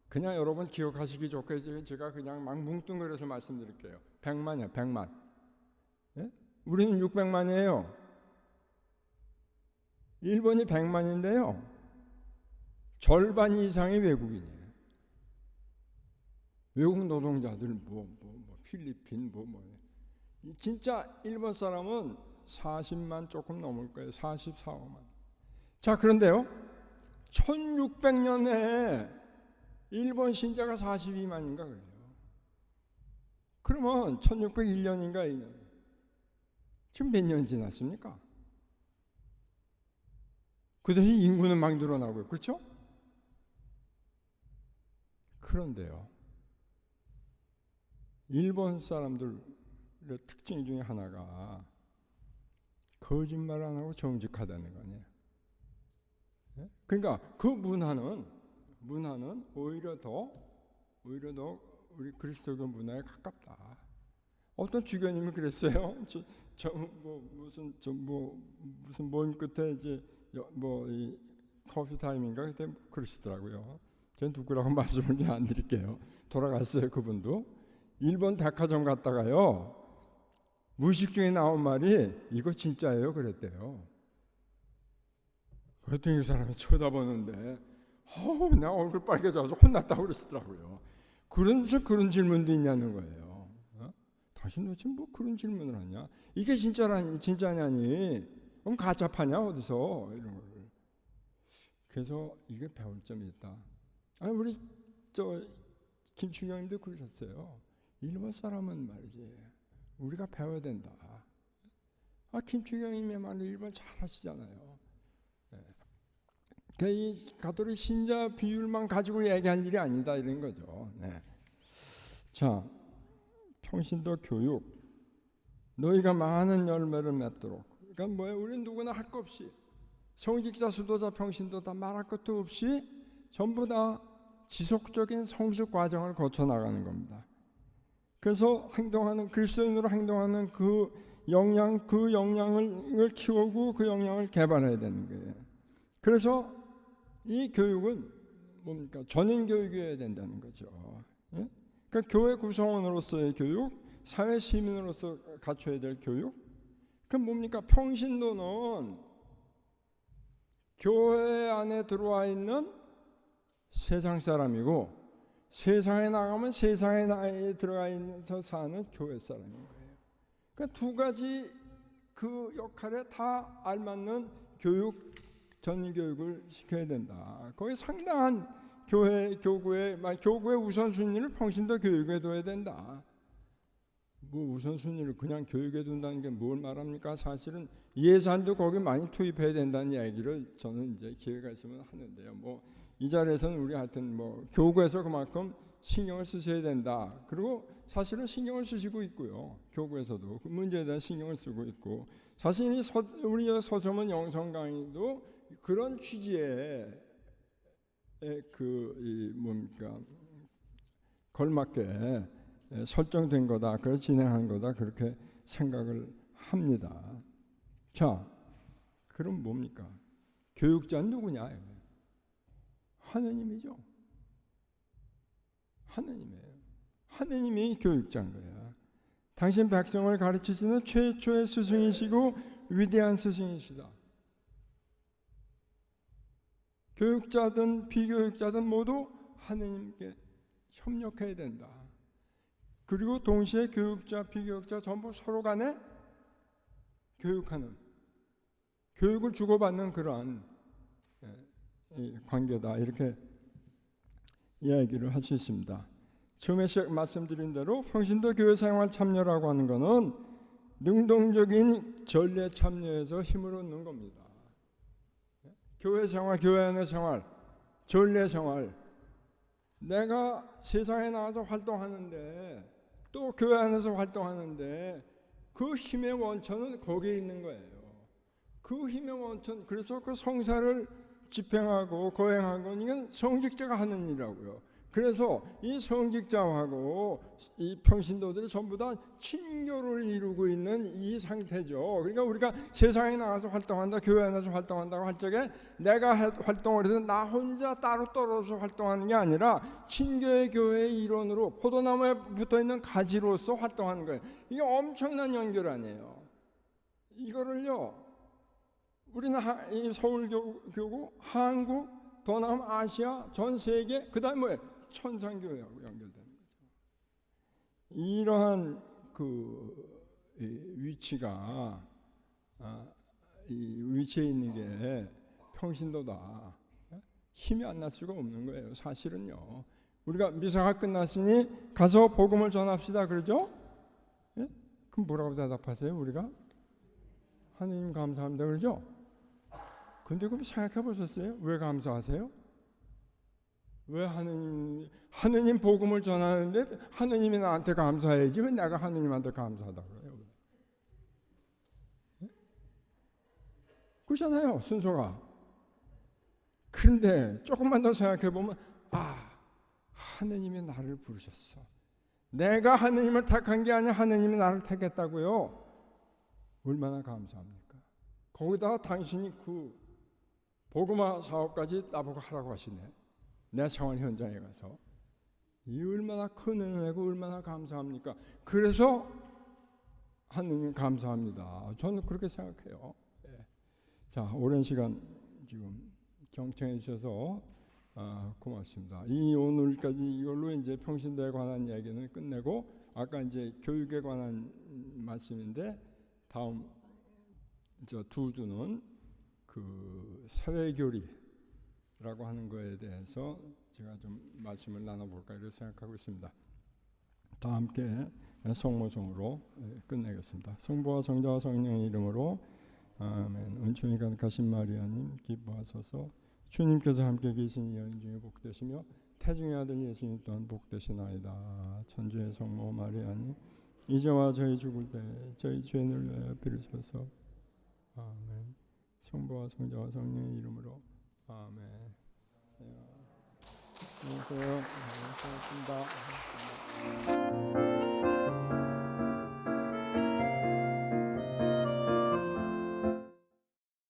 그냥 여러분 기억하시기 좋게 제가 그냥 막 뭉뚱그려서 말씀드릴게요. 100만이에요. 100만. 예? 우리는 600만이에요. 일본이 100만인데요. 절반 이상이 외국인이에요. 외국 노동자들 필리핀 진짜 일본 사람은 40만 조금 넘을 거예요. 44만. 자, 그런데요. 1600년에 일본 신자가 42만인가 그래요. 그러면 1601년인가 2년. 지금 몇 년 지났습니까? 그 대신 인구는 막 늘어나고요. 그렇죠? 그런데요. 일본 사람들의 특징 중에 하나가 거짓말 안 하고 정직하다는 거 아니에요. 그러니까 그 문화는 오히려 더 우리 그리스도교 문화에 가깝다. 어떤 주교님이 그랬어요. 무슨 모임 끝에 이제 이 커피 타임인가 그때 그러시더라고요. 전 누구라고 말씀을 안 드릴게요. 돌아갔어요. 그분도 일본 백화점 갔다가요. 무의식 중에 나온 말이 이거 진짜예요 그랬대요. 그랬더니 이 사람이 쳐다보는데 나 얼굴 빨개져서 혼났다고 그러시더라고요. 그런 질문도 있냐는 거예요. 당신 도대체 뭐 그런 질문을 하냐? 이게 진짜냐니? 그럼 가짜파냐 어디서 이런 거를. 그래서 이게 배울 점이 있다. 우리 김충영님도 그러셨어요. 일본 사람은 말이지 우리가 배워야 된다. 김충영님의 말로 일본 잘 하시잖아요. 이 가톨릭 신자 비율만 가지고 얘기할 일이 아니다 이런 거죠. 네. 자, 평신도 교육. 너희가 많은 열매를 맺도록. 그러니까 뭐예요? 우리는 누구나 할 것 없이 성직자, 수도자, 평신도 다 말할 것도 없이 전부 다 지속적인 성숙 과정을 거쳐 나가는 겁니다. 그래서 그리스도인으로 행동하는 그 역량을 키우고 그 역량을 개발해야 되는 거예요. 그래서 이 교육은 뭡니까? 전인 교육이어야 된다는 거죠. 예? 그러니까 교회 구성원으로서의 교육, 사회 시민으로서 갖춰야 될 교육. 그 뭡니까? 평신도는 교회 안에 들어와 있는 세상 사람이고 세상에 나가면 세상에 들어가 있어서 사는 교회 사람인 거예요. 그러니까 두 가지 그 역할에 다 알맞는 전인 교육을 시켜야 된다. 거기 상당한 교구의 우선순위를 평신도 교육에 둬야 된다. 우선순위를 그냥 교육에 둔다는 게 뭘 말합니까? 사실은 예산도 거기 많이 투입해야 된다는 얘기를 저는 이제 기회가 있으면 하는데요. 이 자리에서는 우리 하여튼 교구에서 그만큼 신경을 쓰셔야 된다. 그리고 사실은 신경을 쓰시고 있고요. 교구에서도 그 문제에 대한 신경을 쓰고 있고, 사실 우리 서점은 영성 강의도 그런 취지에 걸맞게 설정된 거다. 그래서 진행한 거다. 그렇게 생각을 합니다. 자, 그럼 뭡니까? 교육자는 누구냐? 하느님이죠. 하느님이에요. 하느님이 교육자인 거야. 당신 백성을 가르치시는 최초의 스승이시고 위대한 스승이시다. 교육자든 비교육자든 모두 하느님께 협력해야 된다. 그리고 동시에 교육자, 비교육자 전부 서로 간에 교육하는, 교육을 주고받는 그러한 관계다. 이렇게 이야기를 할 수 있습니다. 처음에 말씀드린 대로 평신도 교회 생활 참여라고 하는 것은 능동적인 전례 참여에서 힘을 얻는 겁니다. 교회 생활, 교회 안의 생활, 전례 생활. 내가 세상에 나가서 활동하는데 또 교회 안에서 활동하는데 그 힘의 원천은 거기에 있는 거예요. 그 힘의 원천, 그래서 그 성사를 집행하고 거행하고 이건 성직자가 하는 일이라고요. 그래서 이 성직자하고 이 평신도들이 전부 다 친교를 이루고 있는 이 상태죠. 그러니까 우리가 세상에 나가서 활동한다, 교회 안에서 활동한다고 할 적에 내가 활동을 해도 나 혼자 따로 떨어져서 활동하는 게 아니라 친교의 교회의 일원으로 포도나무에 붙어있는 가지로서 활동하는 거예요. 이게 엄청난 연결 아니에요. 이거를요, 우리는 이 서울교구, 한국, 동남 아시아, 전 세계, 그 다음에 뭐예요? 천상교회하고 연결되는 거죠. 이러한 그 위치가 이 위치에 있는 게 평신도다. 힘이 안 날 수가 없는 거예요. 사실은요. 우리가 미사가 끝났으니 가서 복음을 전합시다 그러죠? 예? 그럼 뭐라고 대답하세요? 우리가 하느님 감사합니다 그러죠? 근데 그럼 생각해 보셨어요? 왜 감사하세요? 왜 하느님 복음을 전하는데 하느님이 나한테 감사해야지 왜 내가 하느님한테 감사하다고 그래요? 그렇잖아요, 순서가. 그런데 조금만 더 생각해 보면 하느님이 나를 부르셨어. 내가 하느님을 택한 게 아니라 하느님이 나를 택했다고요. 얼마나 감사합니까? 거기다가 당신이 그 복음화 사업까지 나보고 하라고 하시네. 내 생활 현장에 가서. 이 얼마나 큰 은혜고 얼마나 감사합니까? 그래서 하느님 감사합니다. 저는 그렇게 생각해요. 자, 오랜 시간 지금 경청해 주셔서 고맙습니다. 이 오늘까지 이걸로 이제 평신도에 관한 이야기는 끝내고 아까 이제 교육에 관한 말씀인데 다음 저 두 주는 그 사회교리라고 하는 거에 대해서 제가 좀 말씀을 나눠볼까 이렇게 생각하고 있습니다. 다 함께 성모성으로 끝내겠습니다. 성부와 성자와 성령의 이름으로 아멘. 은총이 가득하신 마리아님 기뻐하소서. 주님께서 함께 계신 이 여인 중에 복되시며 태중의 아들 예수님 또한 복되시나이다. 천주의 성모 마리아님 이제와 저희 죽을 때 저희 죄를 위하여 빌으소서. 아멘. 성부와 성자와 성령의 이름으로 아멘. 안녕하세요. 고맙습니다.